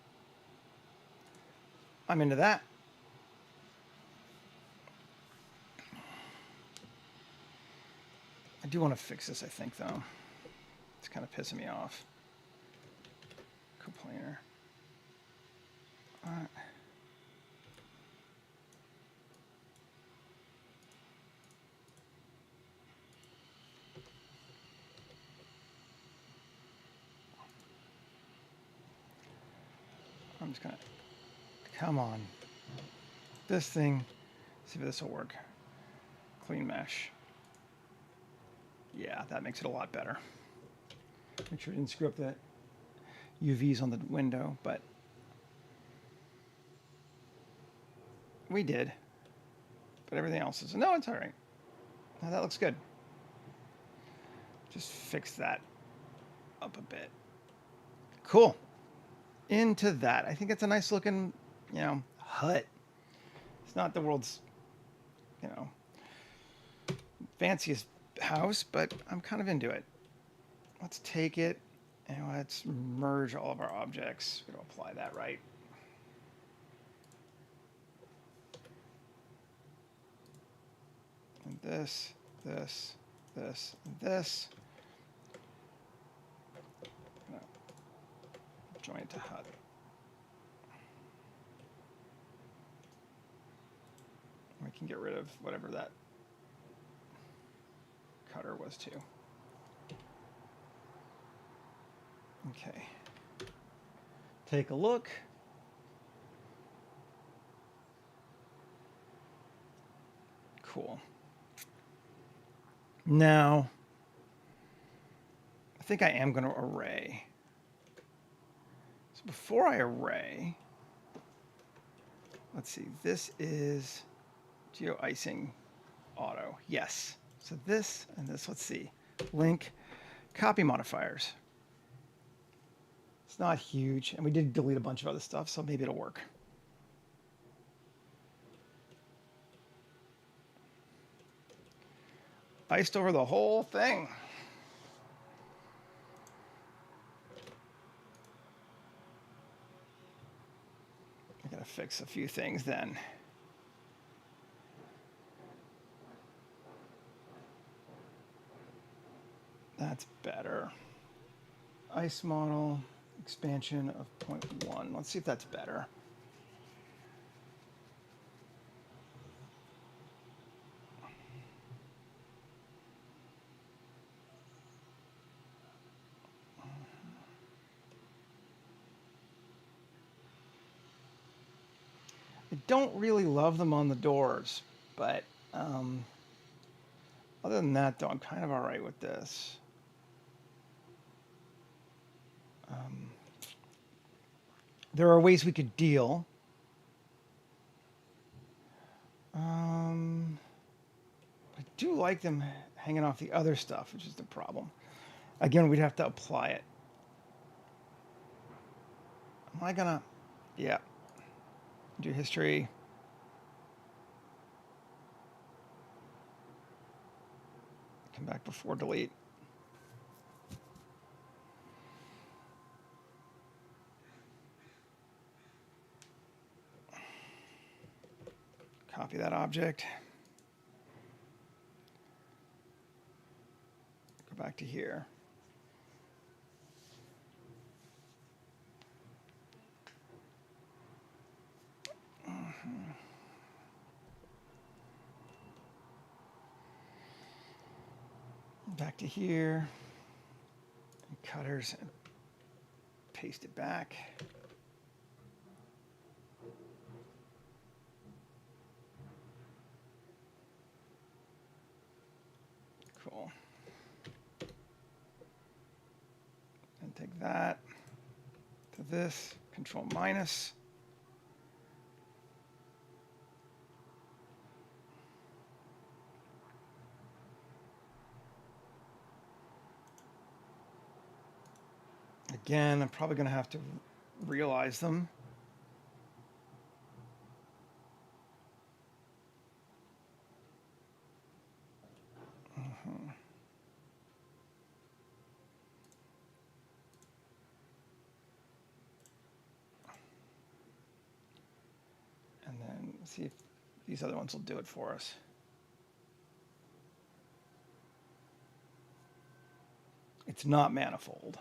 I'm into that. I do want to fix this, I think, though. It's kind of pissing me off. Complainer. All right. I'm just gonna, come on. This thing, see if this will work. Clean mesh. Yeah, that makes it a lot better. Make sure I didn't screw up the UVs on the window, but we did. But everything else is, no, it's all right. Now that looks good. Just fix that up a bit. Cool. Into that. I think it's a nice looking, hut. It's not the world's, fanciest house, but I'm kind of into it. Let's take it and let's merge all of our objects. We're going to apply that right. And this, this, this, and this. Join it to HUD. We can get rid of whatever that cutter was too. Okay. Take a look. Cool. Now, I think I am going to array. So before I array, let's see, this is geo-icing auto. Yes. So this and this, let's see. Link, copy modifiers. It's not huge, and we did delete a bunch of other stuff, so maybe it'll work. Iced over the whole thing. I gotta fix a few things then. That's better. Ice model, expansion of 0.1. Let's see if that's better. I don't really love them on the doors, but other than that, though, I'm kind of all right with this. There are ways we could deal. I do like them hanging off the other stuff, which is the problem. Again, we'd have to apply it. Am I gonna? Yeah. Do history. Come back before delete. Copy that object. back to here. Back to here. And cutters and paste it back. Cool. And take that to this, Control minus. Again, I'm probably going to have to realize them. And then see if these other ones will do it for us. It's not manifold.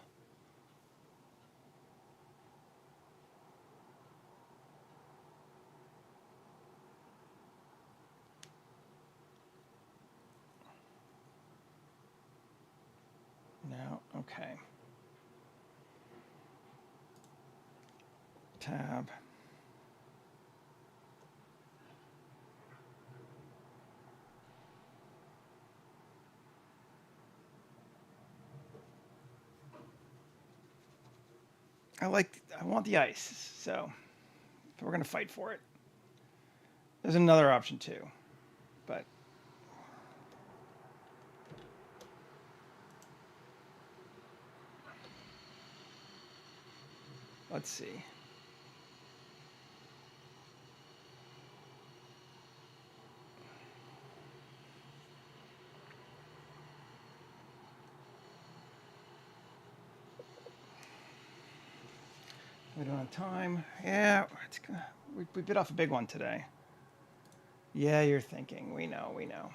No, okay. Tab. I want the ice, so we're going to fight for it. There's another option too, but let's see. We don't have time. Yeah, we bit off a big one today. Yeah, you're thinking. We know, we know.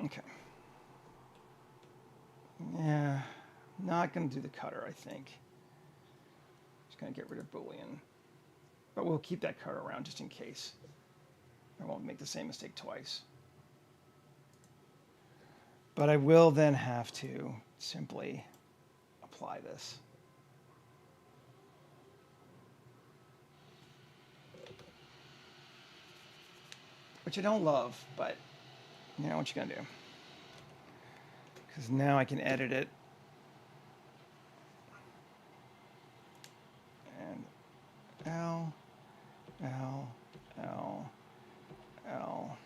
Okay. Yeah, not going to do the cutter, I think. Just going to get rid of Boolean. But we'll keep that cutter around just in case. I won't make the same mistake twice. But I will then have to simply apply this. Which I don't love, but you know what you're going to do. Because now I can edit it. And L, L, L, L.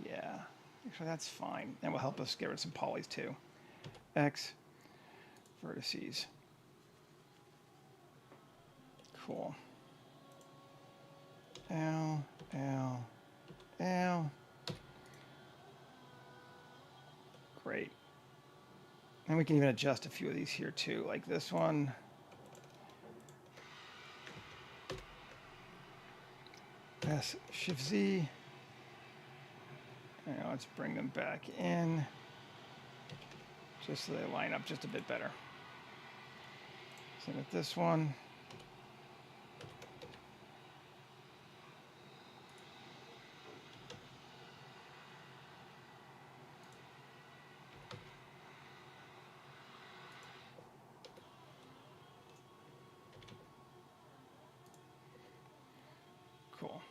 Yeah, actually that's fine. That will help us get rid of some polys too. X, vertices. Cool. L, L, L. Great. And we can even adjust a few of these here too, like this one. S, Shift Z. Now let's bring them back in, just so they line up just a bit better. Same with this one. Cool.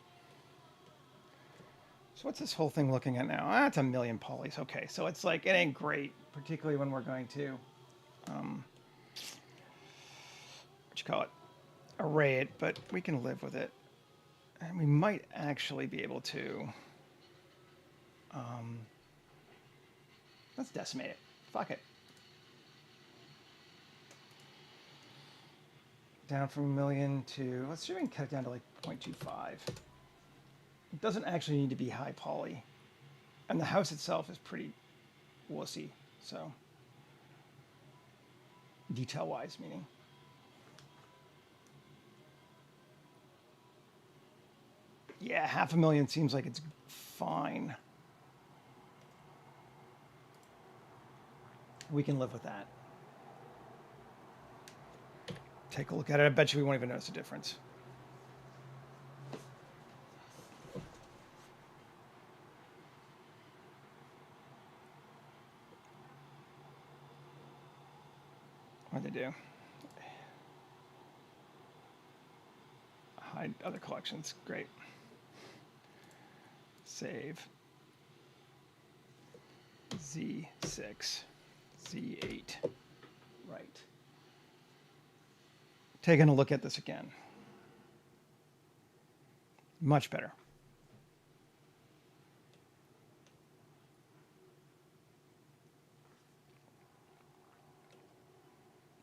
So what's this whole thing looking at now? Ah, it's a million polys. Okay, so it's like, it ain't great, particularly when we're going to, array it, but we can live with it. And we might actually be able to, let's decimate it. Fuck it. Down from a million to, let's see if we can cut it down to like 0.25. It doesn't actually need to be high poly. And the house itself is pretty wussy. So detail-wise, meaning. Yeah, 500,000 seems like it's fine. We can live with that. Take a look at it. I bet you we won't even notice a difference. What'd they do? Hide other collections. Great. Save. Z6. Z8. Right. Taking a look at this again. Much better.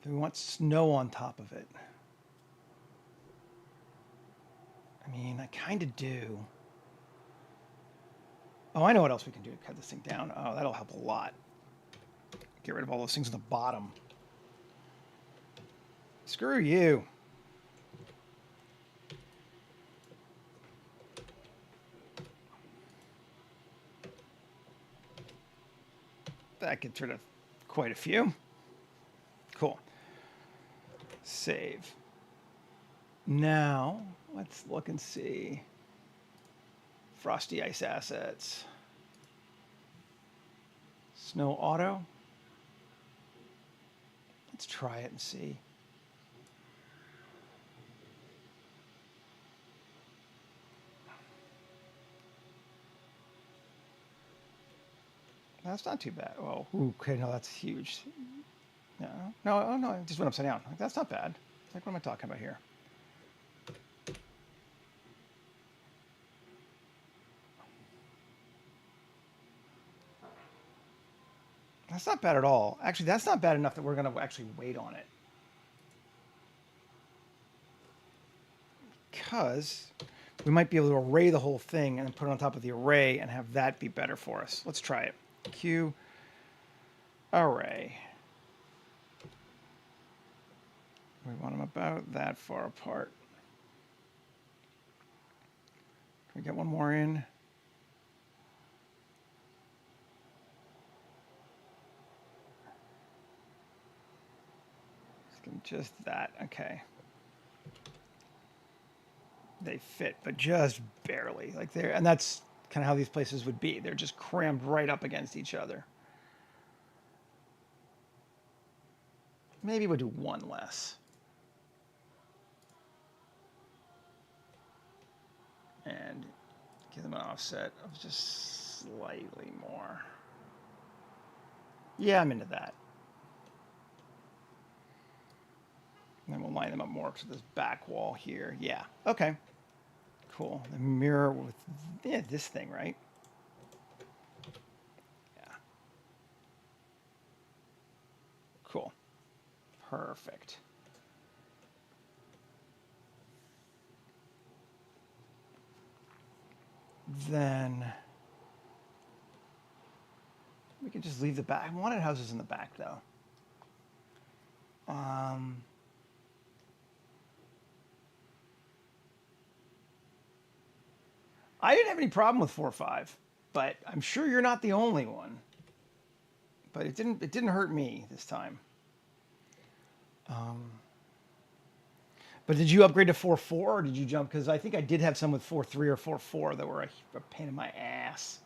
Do we want snow on top of it? I mean, I kind of do. Oh, I know what else we can do to cut this thing down. Oh, that'll help a lot. Get rid of all those things at the bottom. Screw you. That gets rid of quite a few. Cool. Save. Now, let's look and see. Frosty Ice assets. Snow auto. Let's try it and see. That's not too bad. Oh, okay, no, that's huge. No, no, no, it just went upside down. Like, that's not bad. Like, what am I talking about here? That's not bad at all. Actually, that's not bad enough that we're going to actually wait on it. Because we might be able to array the whole thing and then put it on top of the array and have that be better for us. Let's try it. Q array. We want them about that far apart. Can we get one more in? Just that, okay. They fit, but just barely. Like they're, and that's kind of how these places would be. They're just crammed right up against each other. Maybe we'll do one less. And give them an offset of just slightly more. Yeah, I'm into that. And then we'll line them up more to this back wall here. Yeah, okay. Cool. The mirror with this thing, right? Yeah. Cool. Perfect. Then we can just leave the back. I wanted houses in the back, though. I didn't have any problem with 4-5, but I'm sure you're not the only one. But it didn't hurt me this time. But did you upgrade to 4-4 or did you jump? Because I think I did have some with 4-3 or 4-4 that were a pain in my ass.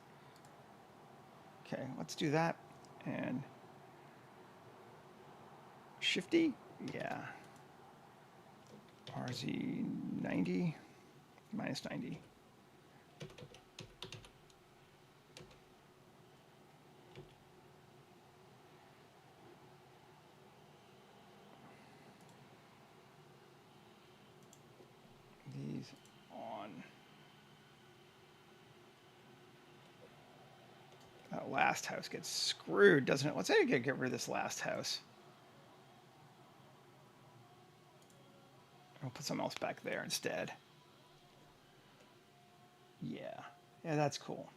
Okay, let's do that. And Shifty, yeah. RZ 90, minus 90. These on. That last house gets screwed, doesn't it? Let's say get rid of this last house. I'll put something else back there instead. Yeah. Yeah, that's cool.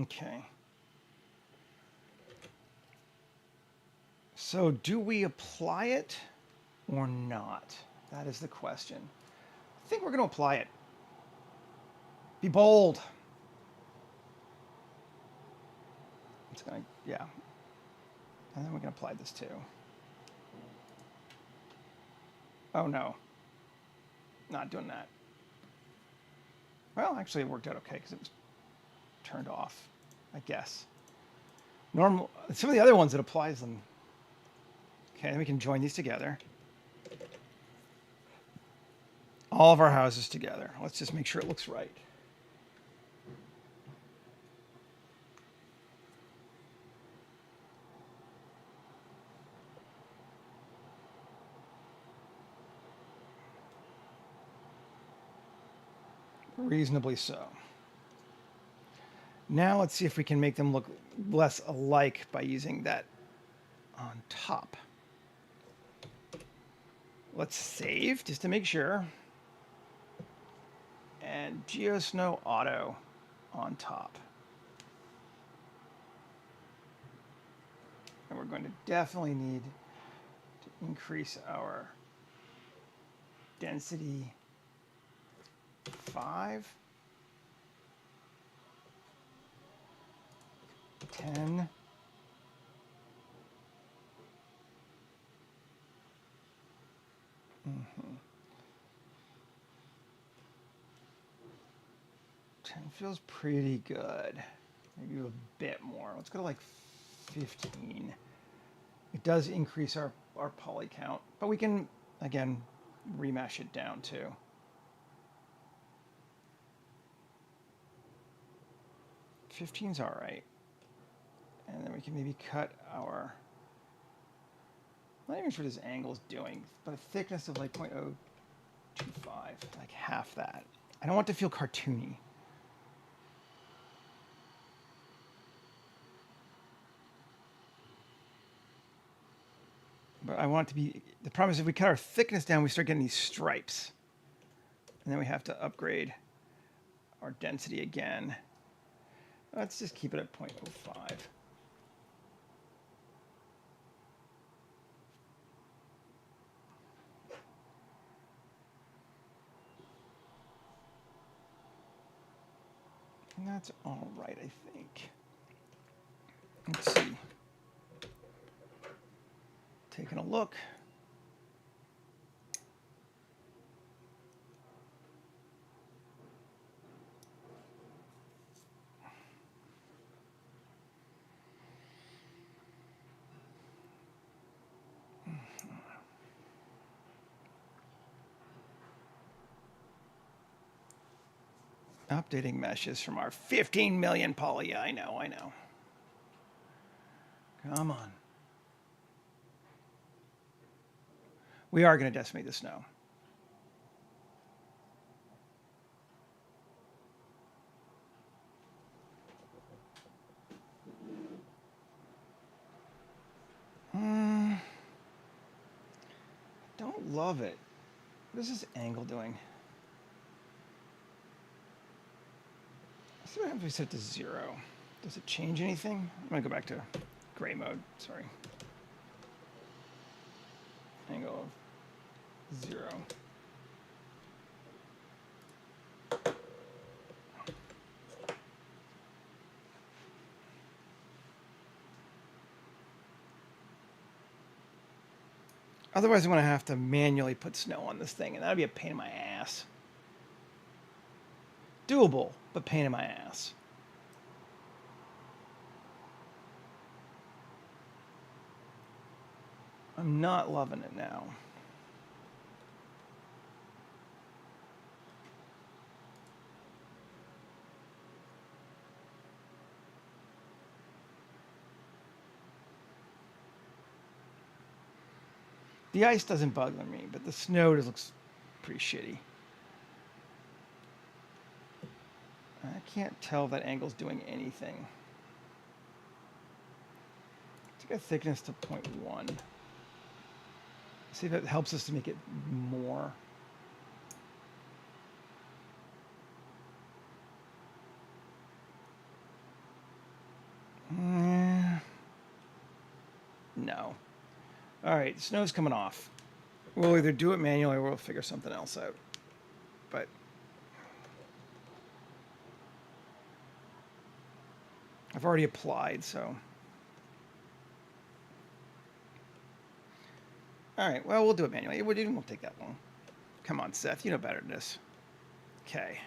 Okay. So do we apply it or not? That is the question. I think we're going to apply it. Be bold. It's going to, yeah. And then we can apply this too. Oh no. Not doing that. Well, actually it worked out okay because it was turned off, I guess. Normal, some of the other ones it applies them. Okay, then we can join these together. All of our houses together. Let's just make sure it looks right. Reasonably so. Now let's see if we can make them look less alike by using that on top. Let's save just to make sure. And GeoSnow Auto on top. And we're going to definitely need to increase our density 5, 10, mm-hmm. 10 feels pretty good. Maybe a bit more. Let's go to like 15. It does increase our poly count, but we can, again, remesh it down too. $15's all right. And then we can maybe cut our, I'm not even sure what this angle is doing, but a thickness of like 0.025, like half that. I don't want it to feel cartoony. But I want it to be, the problem is if we cut our thickness down, we start getting these stripes. And then we have to upgrade our density again. Let's just keep it at 0.05. And that's all right, I think. Let's see. Taking a look. Updating meshes from our 15 million poly. Yeah, I know. Come on. We are going to decimate the snow. Don't love it. What is this angle doing? Let's see what happens if we set it to 0. Does it change anything? I'm going to go back to gray mode. Sorry. Angle of 0. Otherwise, I'm going to have to manually put snow on this thing, and that would be a pain in my ass. Doable, but pain in my ass. I'm not loving it now. The ice doesn't bother me, but the snow just looks pretty shitty. I can't tell if that angle's doing anything. Let's get thickness to 0.1. See if it helps us to make it more. No. All right, snow's coming off. We'll either do it manually or we'll figure something else out. But I've already applied, so. All right, well, we'll do it manually. It won't take that long. Come on, Seth, you know better than this. Okay.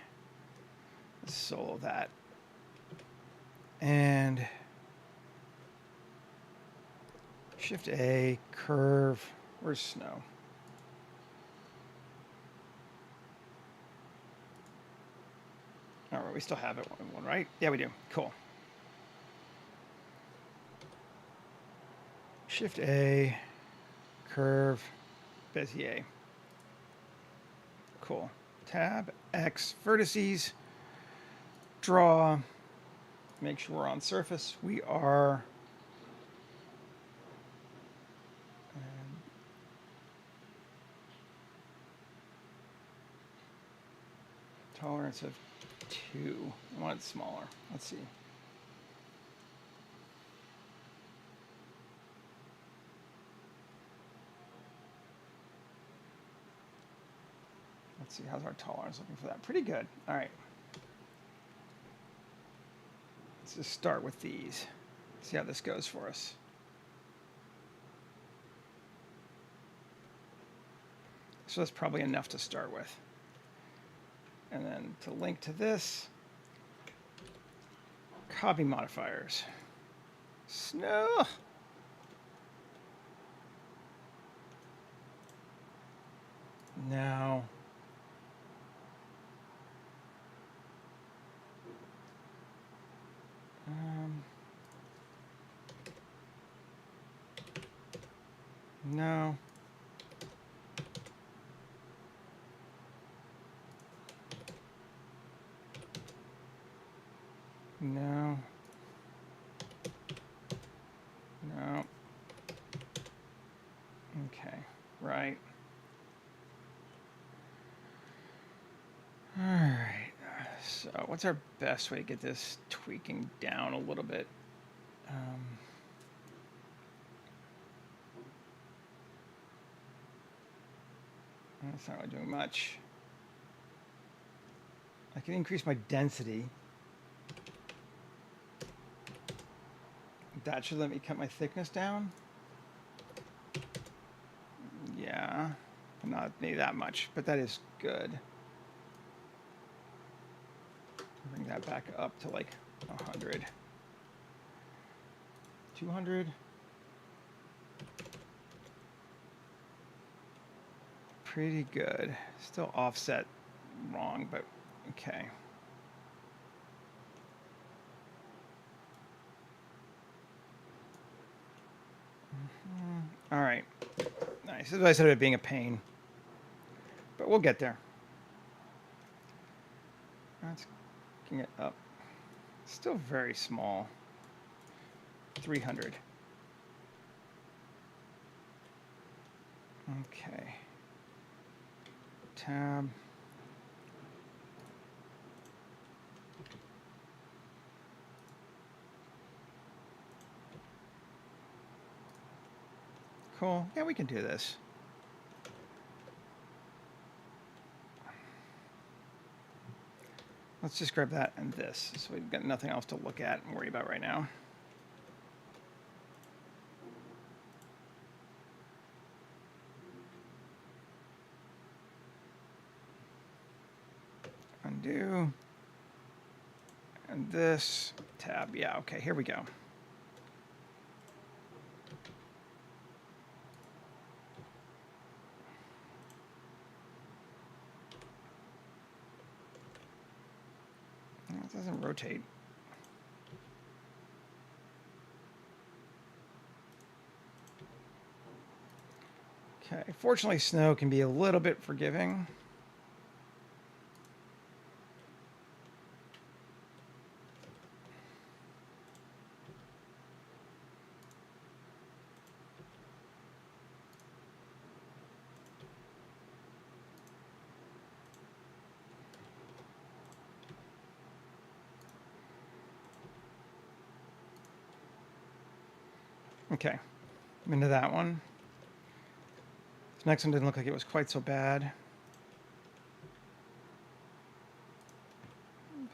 Let's solo that. And Shift A, curve. Where's snow? All right, we still have it, one, right? Yeah, we do. Cool. Shift A, curve, Bezier. Cool. Tab, X, vertices, draw, make sure we're on surface. We are. Tolerance of 2. I want it smaller. Let's see. Let's see, how's our tolerance looking for that? Pretty good. All right. Let's just start with these. See how this goes for us. So that's probably enough to start with. And then to link to this, copy modifiers. Snow. Now, no. No. No. Okay, right. All right. So what's our best way to get this tweaking down a little bit? That's not really doing much. I can increase my density. That should let me cut my thickness down. Yeah, not maybe that much, but that is good. Bring that back up to like 100. 200. Pretty good. Still offset wrong, but okay. All right. Nice. As I said, it being a pain, but we'll get there. Let's get it up. Still very small. 300. Okay. Tab. Cool. Yeah, we can do this. Let's just grab that and this, so we've got nothing else to look at and worry about right now. Undo. And this, tab, yeah, okay, here we go. It doesn't rotate. Okay, fortunately snow can be a little bit forgiving. Okay, I'm into that one. This next one didn't look like it was quite so bad.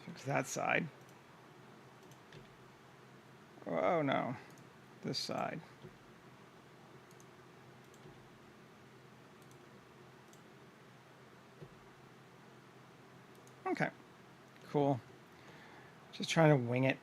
Fix that side. Oh no, this side. Okay, cool. Just trying to wing it.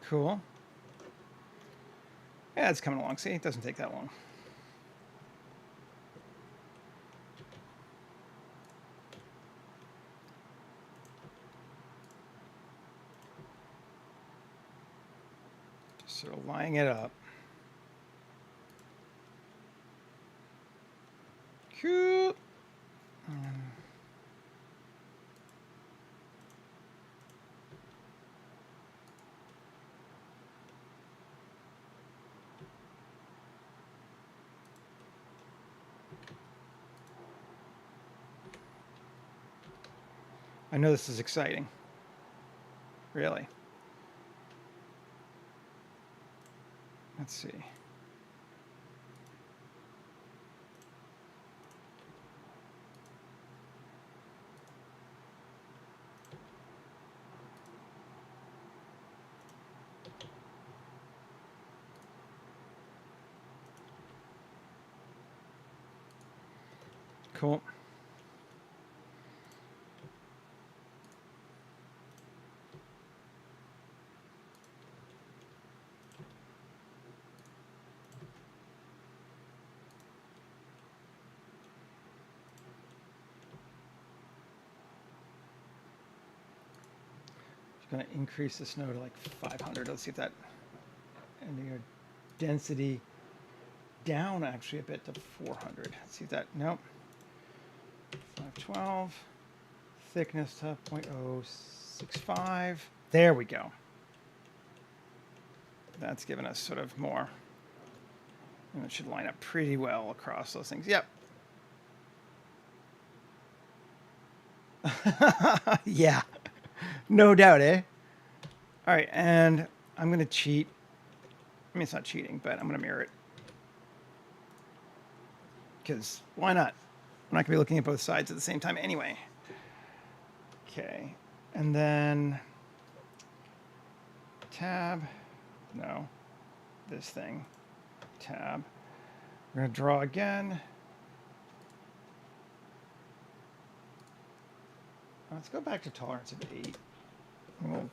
Cool. Yeah, it's coming along. See, it doesn't take that long. Just sort of lining it up. Cool. I know this is exciting. Really. Let's see. Cool. Going to increase the snow to like 500. Let's see if that, and your density down actually a bit to 400. Let's see if that, nope. 512, thickness to 0.065. There we go. That's given us sort of more, and it should line up pretty well across those things. Yep. Yeah. No doubt, eh? All right, and I'm going to cheat. I mean, it's not cheating, but I'm going to mirror it. Because why not? I'm not going to be looking at both sides at the same time anyway. Okay, and then tab. No, this thing. Tab. We're going to draw again. Let's go back to tolerance of 8. And we'll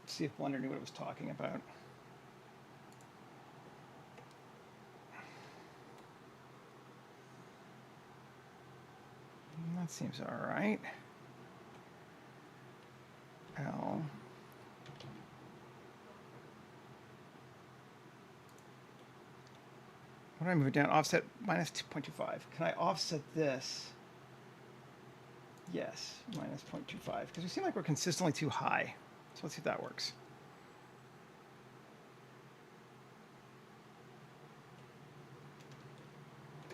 see if Blender knew what it was talking about. That seems all right. L. What do I move it down? Offset minus 2.25. Can I offset this? Yes, minus 0.25. Because we seem like we're consistently too high. So let's see if that works.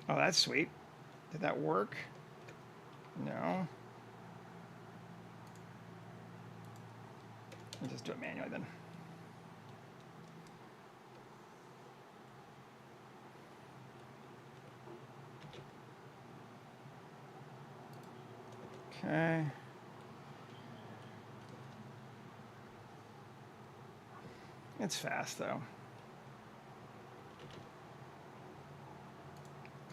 Oh, that's sweet. Did that work? No. I'll just do it manually then. Okay. It's fast though.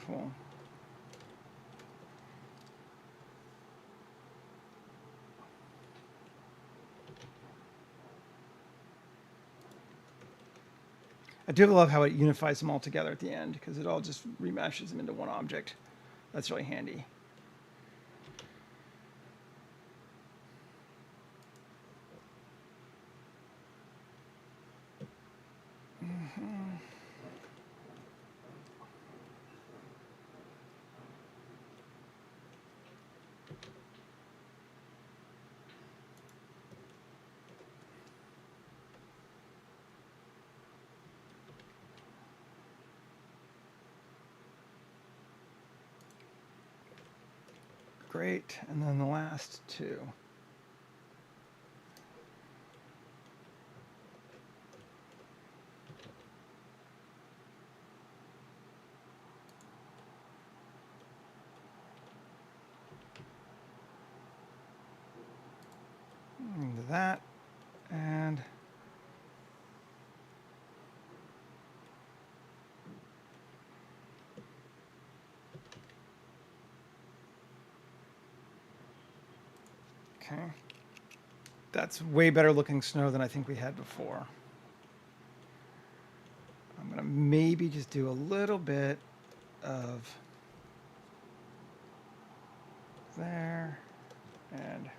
Cool. I do love how it unifies them all together at the end because it all just remeshes them into one object. That's really handy. Great. And then the last two. Into that. And okay. That's way better looking snow than I think we had before. I'm going to maybe just do a little bit of there and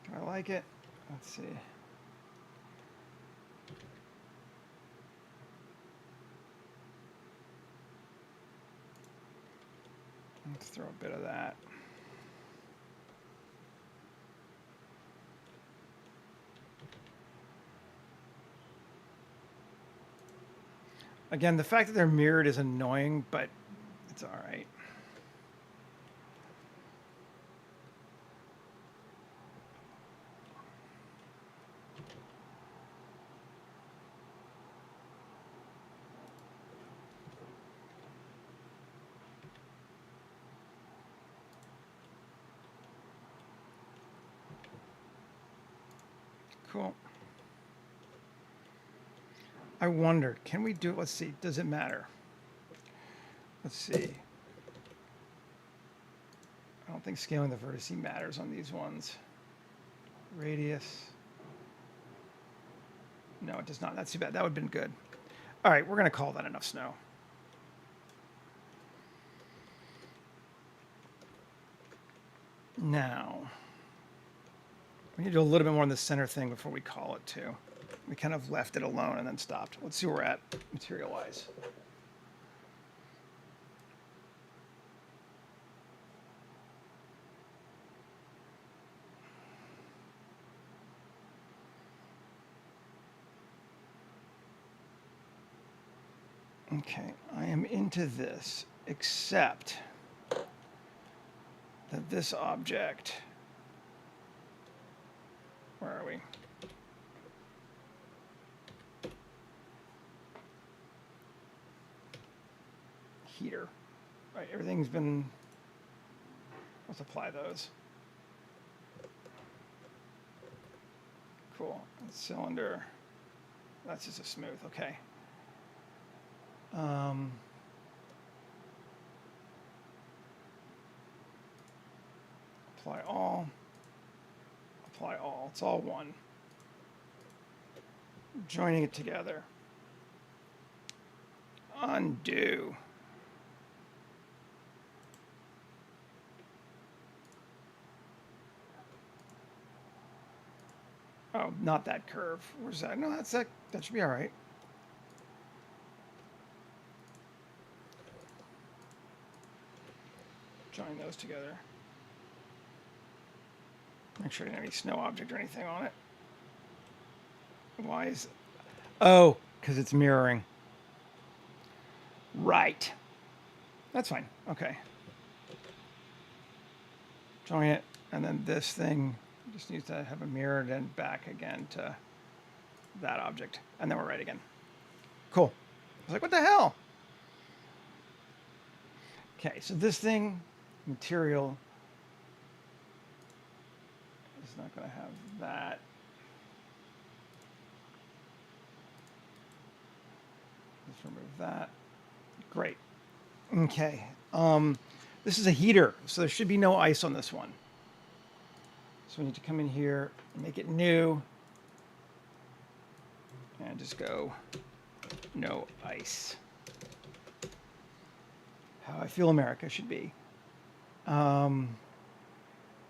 do I like it? Let's see. Let's throw a bit of that. Again, the fact that they're mirrored is annoying, but it's all right. Cool. I wonder, can we do it? Let's see. Does it matter? Let's see. I don't think scaling the vertice matters on these ones. Radius. No, it does not. That's too bad. That would have been good. All right, we're going to call that enough snow. Now, we need to do a little bit more on the center thing before we call it too. We kind of left it alone and then stopped. Let's see where we're at material-wise. Okay, I am into this, except that this object, where are we? Heater, right, everything's been, let's apply those. Cool, cylinder, that's just a smooth, okay. Apply all, it's all one. Joining it together. Undo. Oh, not that curve. Where's that? No, that's that. That should be all right. Join those together. Make sure I didn't have any snow object or anything on it. Why is... Oh, because it's mirroring. Right. That's fine. Okay. Join it, and then this thing just needs to have a mirrored and back again to that object. And then we're right again. Cool. I was like, what the hell? Okay, so this thing, material, is not going to have that. Let's remove that. Great. Okay. This is a heater, so there should be no ice on this one. So we need to come in here, make it new, and just go no ice. How I feel America should be.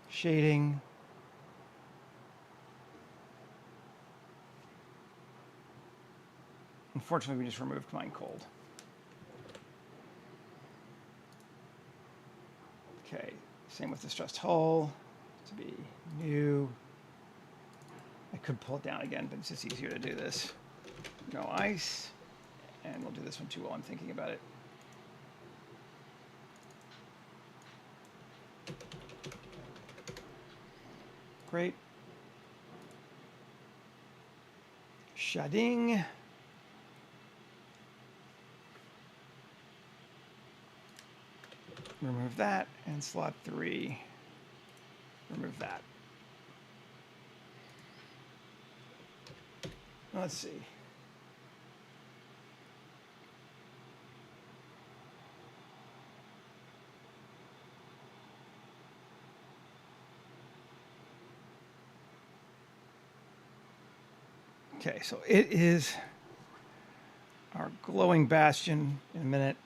Shading. Unfortunately, we just removed mine cold. Okay, same with distressed hull. To be new. I could pull it down again, but it's just easier to do this. No ice. And we'll do this one too while I'm thinking about it. Great. Shading. Remove that, and slot 3. Remove that. Let's see. Okay, so it is our glowing bastion in a minute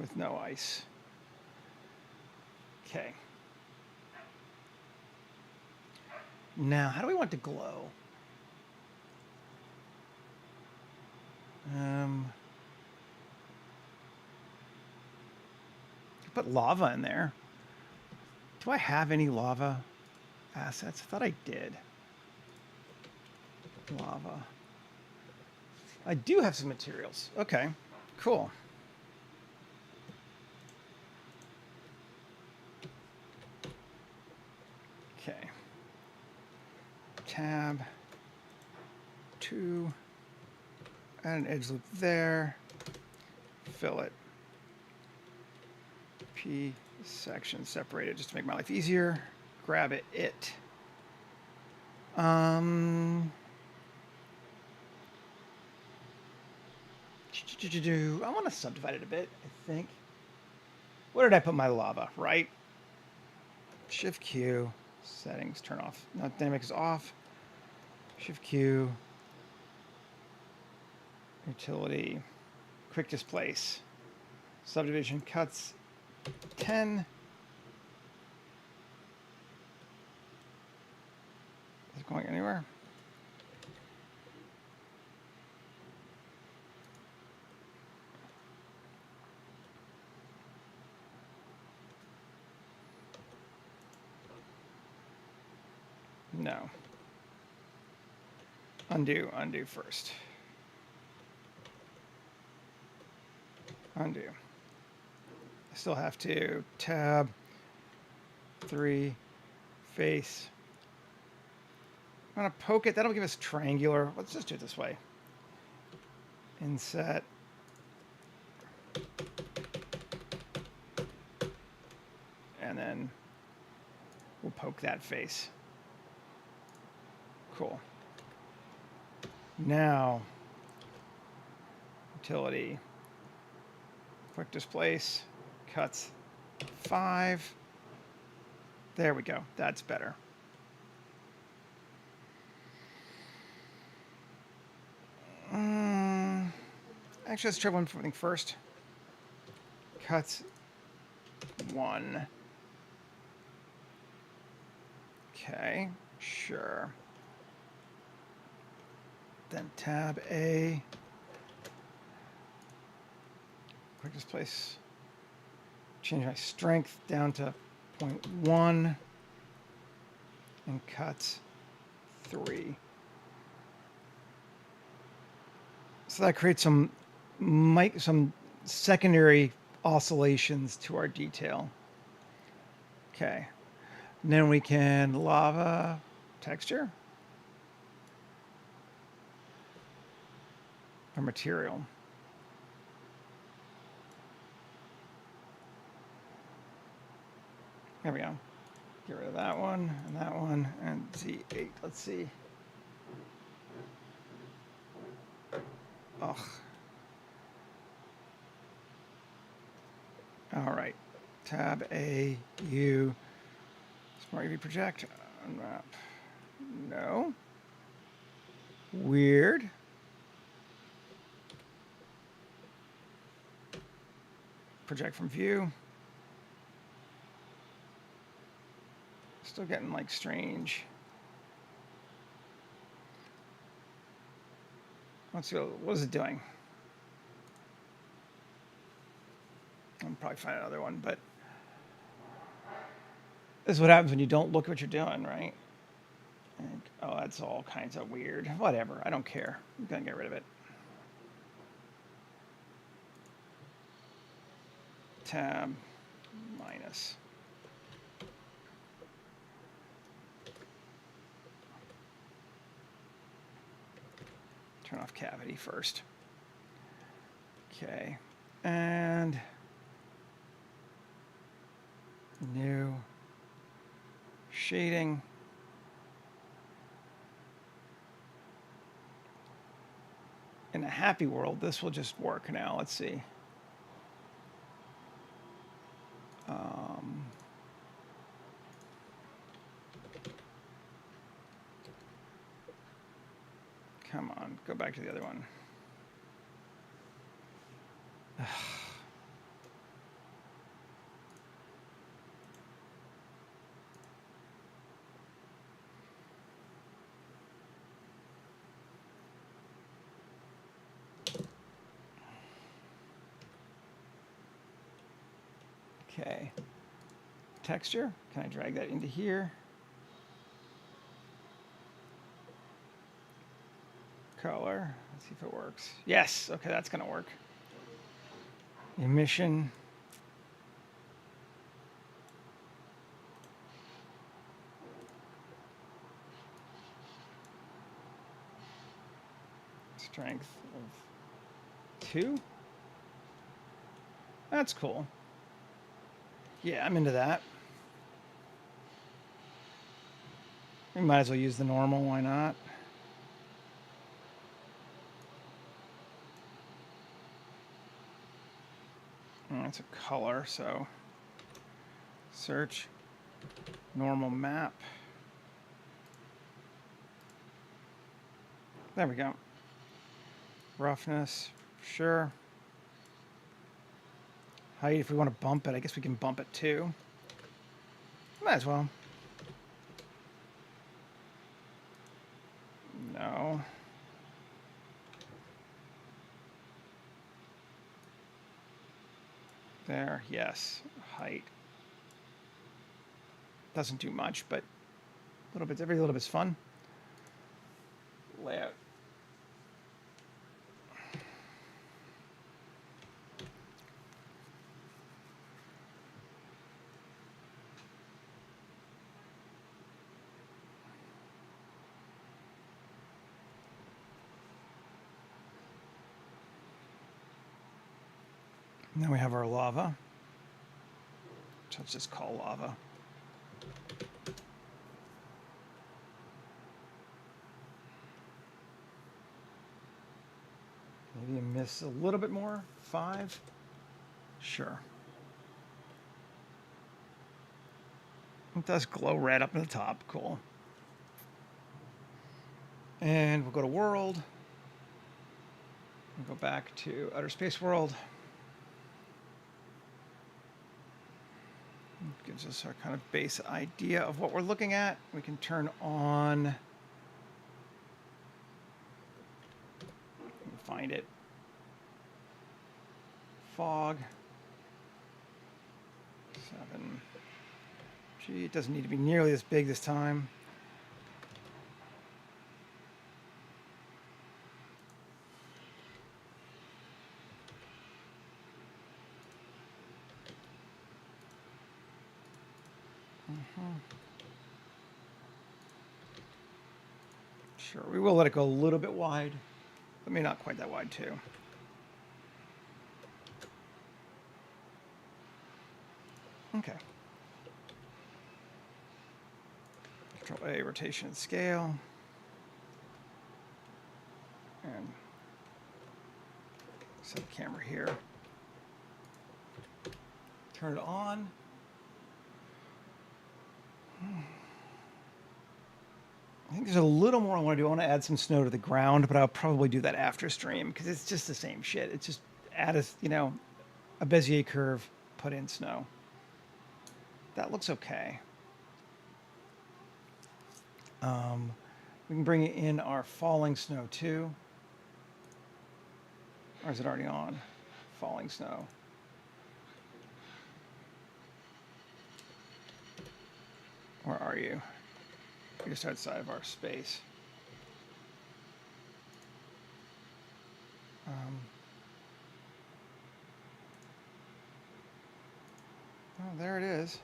with no ice. Okay. Now, how do we want to glow? Put lava in there. Do I have any lava assets? I thought I did. Lava. I do have some materials. Okay, cool. Okay. Tab 2. Add an edge loop there. Fill it. P section separated just to make my life easier. Grab it. I want to subdivide it a bit, I think. Where did I put my lava? Right. Shift Q. Settings turn off. No, dynamic is off. Shift Q. Utility. Quick displace. Subdivision cuts 10. Is it going anywhere? No. Undo first. Undo. I still have to tab 3 face. I'm going to poke it. That'll give us triangular. Let's just do it this way. Inset. And then we'll poke that face. Cool. Now, utility, quick displace, cuts 5. There we go. That's better. Actually, let's try one thing first. Cuts 1. Okay, sure. Then tab A. Quick displace. Change my strength down to 0.1 and cut 3. So that creates some secondary oscillations to our detail. Okay. And then we can lava texture or material. There we go. Get rid of that one and Z8. Let's see. Ugh. All right. Tab A, U. Smart UV project. Unwrap. No. Weird. Project from view. Still getting like strange. Let's see, what is it doing? I'll probably find another one, but this is what happens when you don't look at what you're doing, right? And, oh, that's all kinds of weird. Whatever, I don't care. I'm gonna get rid of it. Tab minus. Turn off cavity first. Okay, and new shading. In a happy world, this will just work now. Let's see. Come on, go back to the other one. Okay. Texture, can I drag that into here? Color, let's see if it works. Yes, okay, that's gonna work. Emission. Strength of 2. That's cool. Yeah, I'm into that. We might as well use the normal, why not? It's a color, so search normal map. There we go. Roughness, sure. Height, if we want to bump it, I guess we can bump it too. Might as well. No. There, yes. Height. Doesn't do much, but every little bit's fun. Layout. Now we have our lava. So let's just call lava. Maybe miss a little bit more. 5. Sure. It does glow red up in the top. Cool. And we'll go to world. We'll go back to outer space world. It gives us our kind of base idea of what we're looking at. We can turn on, find it, fog, 7. Gee, it doesn't need to be nearly as big this time. Sure, we will let it go a little bit wide, but maybe not quite that wide too. Okay. Control A, rotation and scale. And set the camera here. Turn it on. I think there's a little more I want to do. I want to add some snow to the ground, but I'll probably do that after stream because it's just the same shit. It's just add a Bezier curve, put in snow. That looks okay. We can bring in our falling snow too. Or is it already on? Falling snow. Where are you? just outside of our space. Oh, there it is.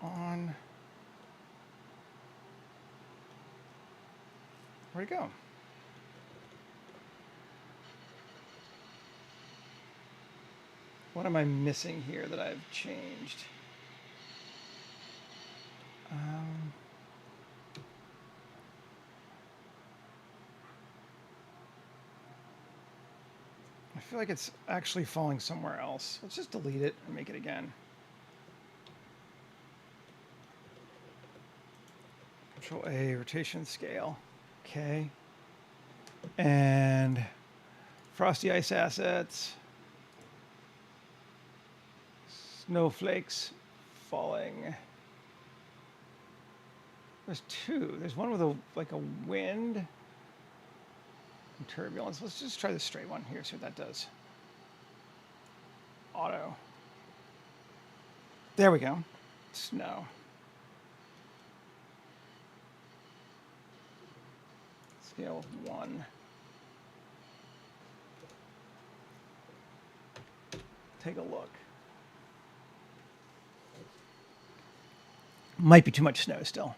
On. Where'd it go? What am I missing here that I've changed? I feel like it's actually falling somewhere else. Let's just delete it and make it again. Control A, rotation scale. Okay. And frosty ice assets. Snowflakes falling. There's two. There's one with like a wind and turbulence. Let's just try the straight one here, see what that does. Auto. There we go. Snow. Scale of 1. Take a look. Might be too much snow still.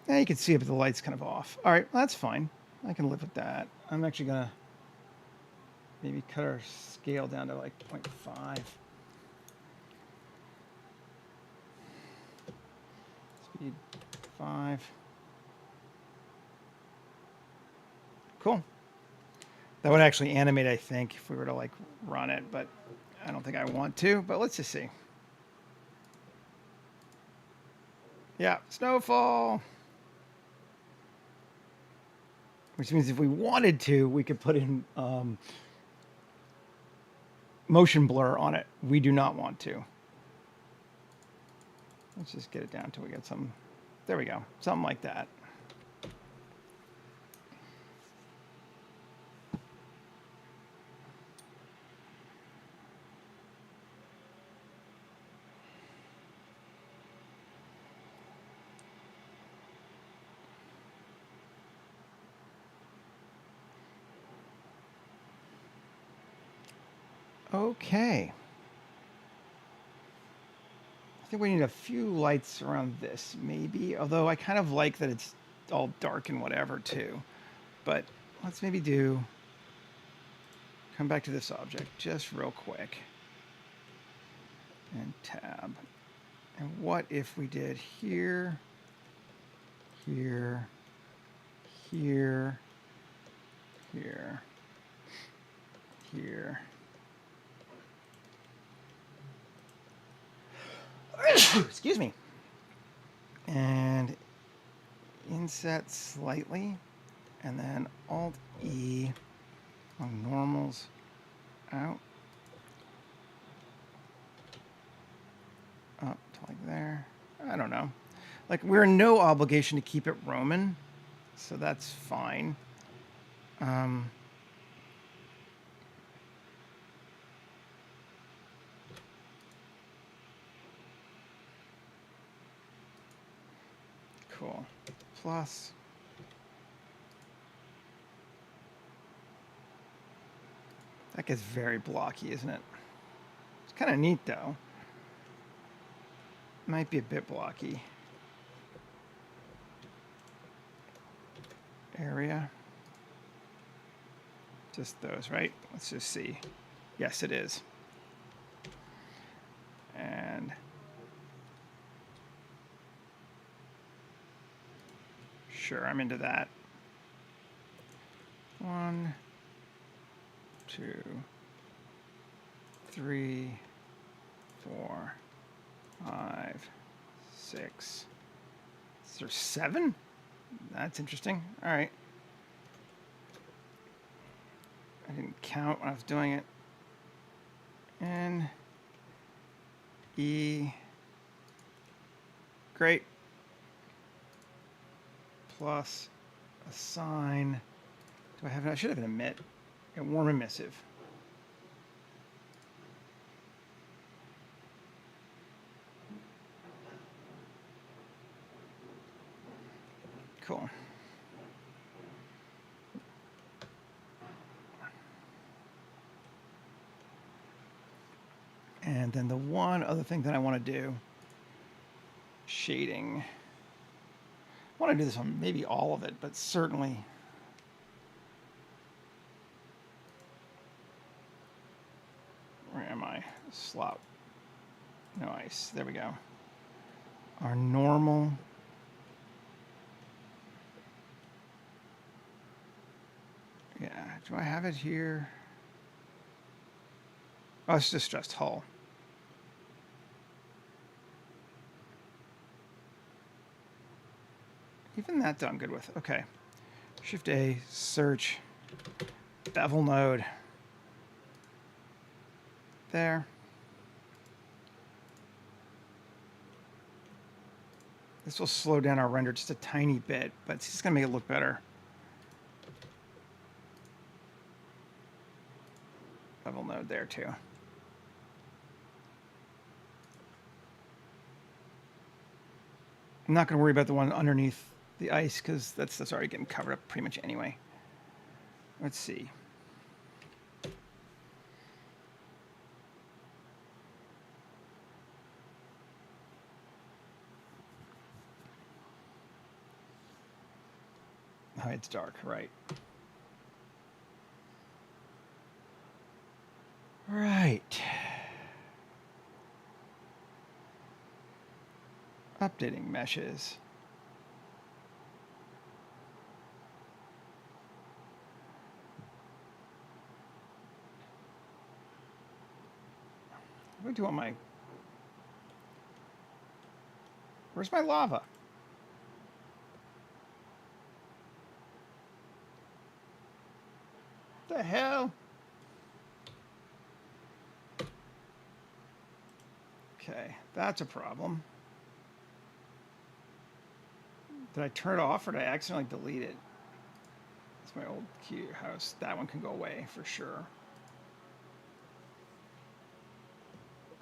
Yeah, you can see it, but the light's kind of off. All right, well, that's fine. I can live with that. I'm actually going to maybe cut our scale down to like 0.5. Speed 5. Cool. That would actually animate, I think, if we were to like run it, but I don't think I want to, but let's just see. Yeah, snowfall. Which means if we wanted to, we could put in motion blur on it. We do not want to. Let's just get it down till we get some. There we go. Something like that. Okay. I think we need a few lights around this, maybe. Although I kind of like that it's all dark and whatever, too. But let's maybe come back to this object just real quick. And tab. And what if we did here, here, here, here, here. Excuse me. And inset slightly, and then Alt-E on normals out. Up to like there. I don't know. Like, we're in no obligation to keep it Roman, so that's fine. Cool. Plus. That gets very blocky, isn't it? It's kind of neat, though. Might be a bit blocky. Area. Just those, right? Let's just see. Yes, it is. And sure, I'm into that. 1, 2, 3, 4, 5, 6. Is there 7? That's interesting. All right. I didn't count when I was doing it. N, E. Great. plus assign. Do I have? I should have an emit. A warm emissive. Cool. And then the one other thing that I want to do, shading. I want to do this on maybe all of it, but certainly. Where am I? Slop. Nice. There we go. Our normal. Yeah. Do I have it here? Oh, it's distressed hull. Even that I'm good with. Okay. Shift A, search, bevel node. There. This will slow down our render just a tiny bit, but it's just going to make it look better. Bevel node there too. I'm not going to worry about the one underneath the ice because that's already getting covered up pretty much anyway. Let's see. Oh, it's dark, right. Right. Updating meshes. What do I do on my... Where's my lava? What the hell? Okay, that's a problem. Did I turn it off or did I accidentally delete it? That's my old key house. That one can go away for sure.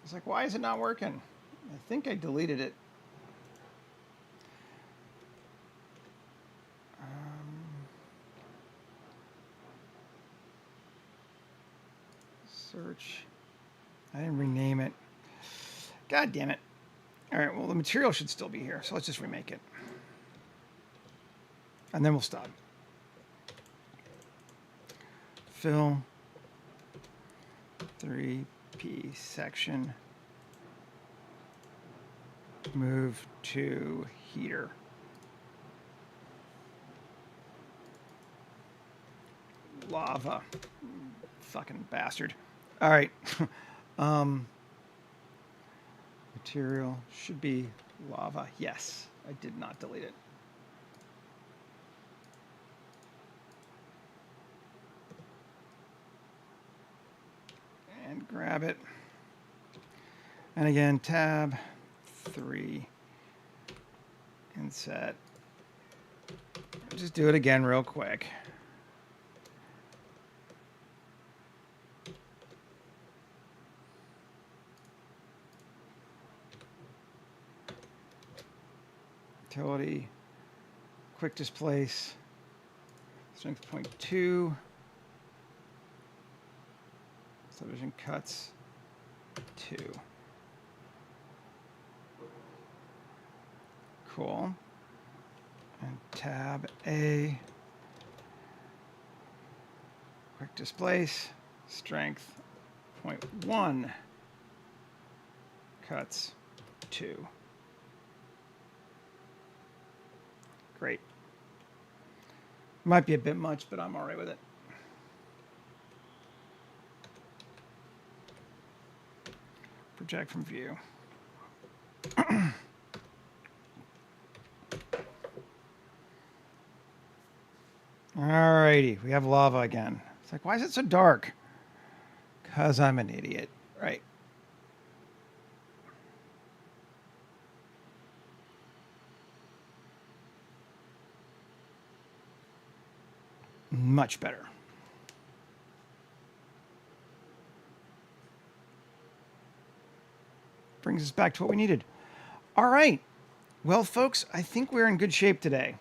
It's like, why is it not working? I think I deleted it. Search. I didn't rename it. God damn it. All right, well, the material should still be here, so let's just remake it. And then we'll stop. Fill 3P section. Move to heater. Lava. Fucking bastard. All right. Material should be lava. Yes, I did not delete it. And grab it. And again, tab 3. Inset. Just do it again real quick. Utility, quick displace, strength 0.2, subdivision cuts 2. Cool. And tab A, quick displace, strength 0.1, cuts 2. Great. Might be a bit much, but I'm all right with it. Project from view. Alrighty, we have lava again. It's like, why is it so dark? Because I'm an idiot, right? Much better. Brings us back to what we needed. All right. Well, folks, I think we're in good shape today.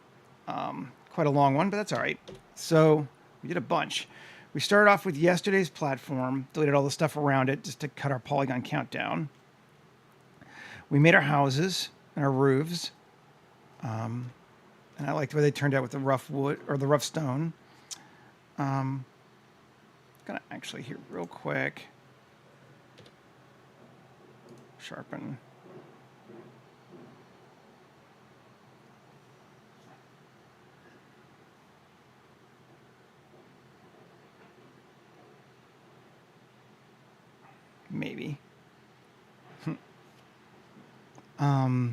Quite a long one, but that's all right. So we did a bunch. We started off with yesterday's platform, deleted all the stuff around it just to cut our polygon count down. We made our houses and our roofs. And I liked the way they turned out with the rough wood or the rough stone. Gonna actually here real quick. Sharpen. Maybe. I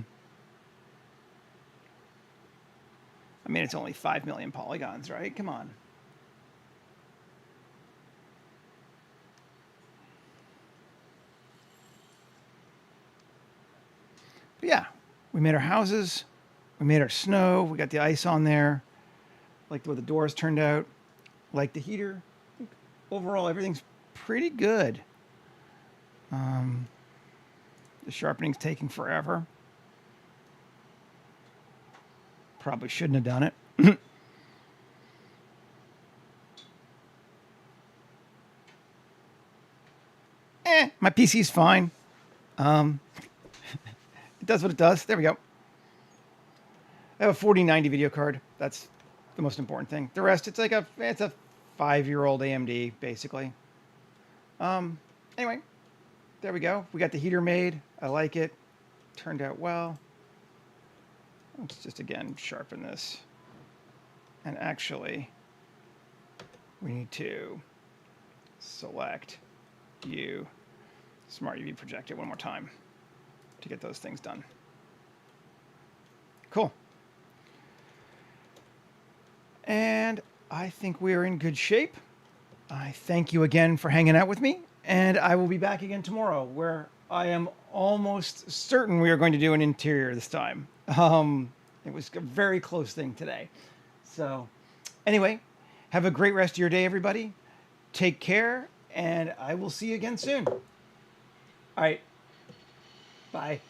mean, it's only 5 million polygons, right? Come on. But yeah, we made our houses. We made our snow. We got the ice on there. Like the way the doors turned out. Like the heater. Overall, everything's pretty good. The sharpening's taking forever. Probably shouldn't have done it. My PC's fine. It does what it does. There we go. I have a 4090 video card. That's the most important thing. The rest, it's a 5-year-old AMD, basically. Anyway, there we go. We got the heater made. I like it. Turned out well. Let's just, again, sharpen this. And actually, we need to select U, Smart UV Projector one more time to get those things done. Cool. And I think we are in good shape. I thank you again for hanging out with me. And I will be back again tomorrow, where I am almost certain we are going to do an interior this time. It was a very close thing today. So anyway, have a great rest of your day, everybody. Take care, and I will see you again soon. All right. Bye.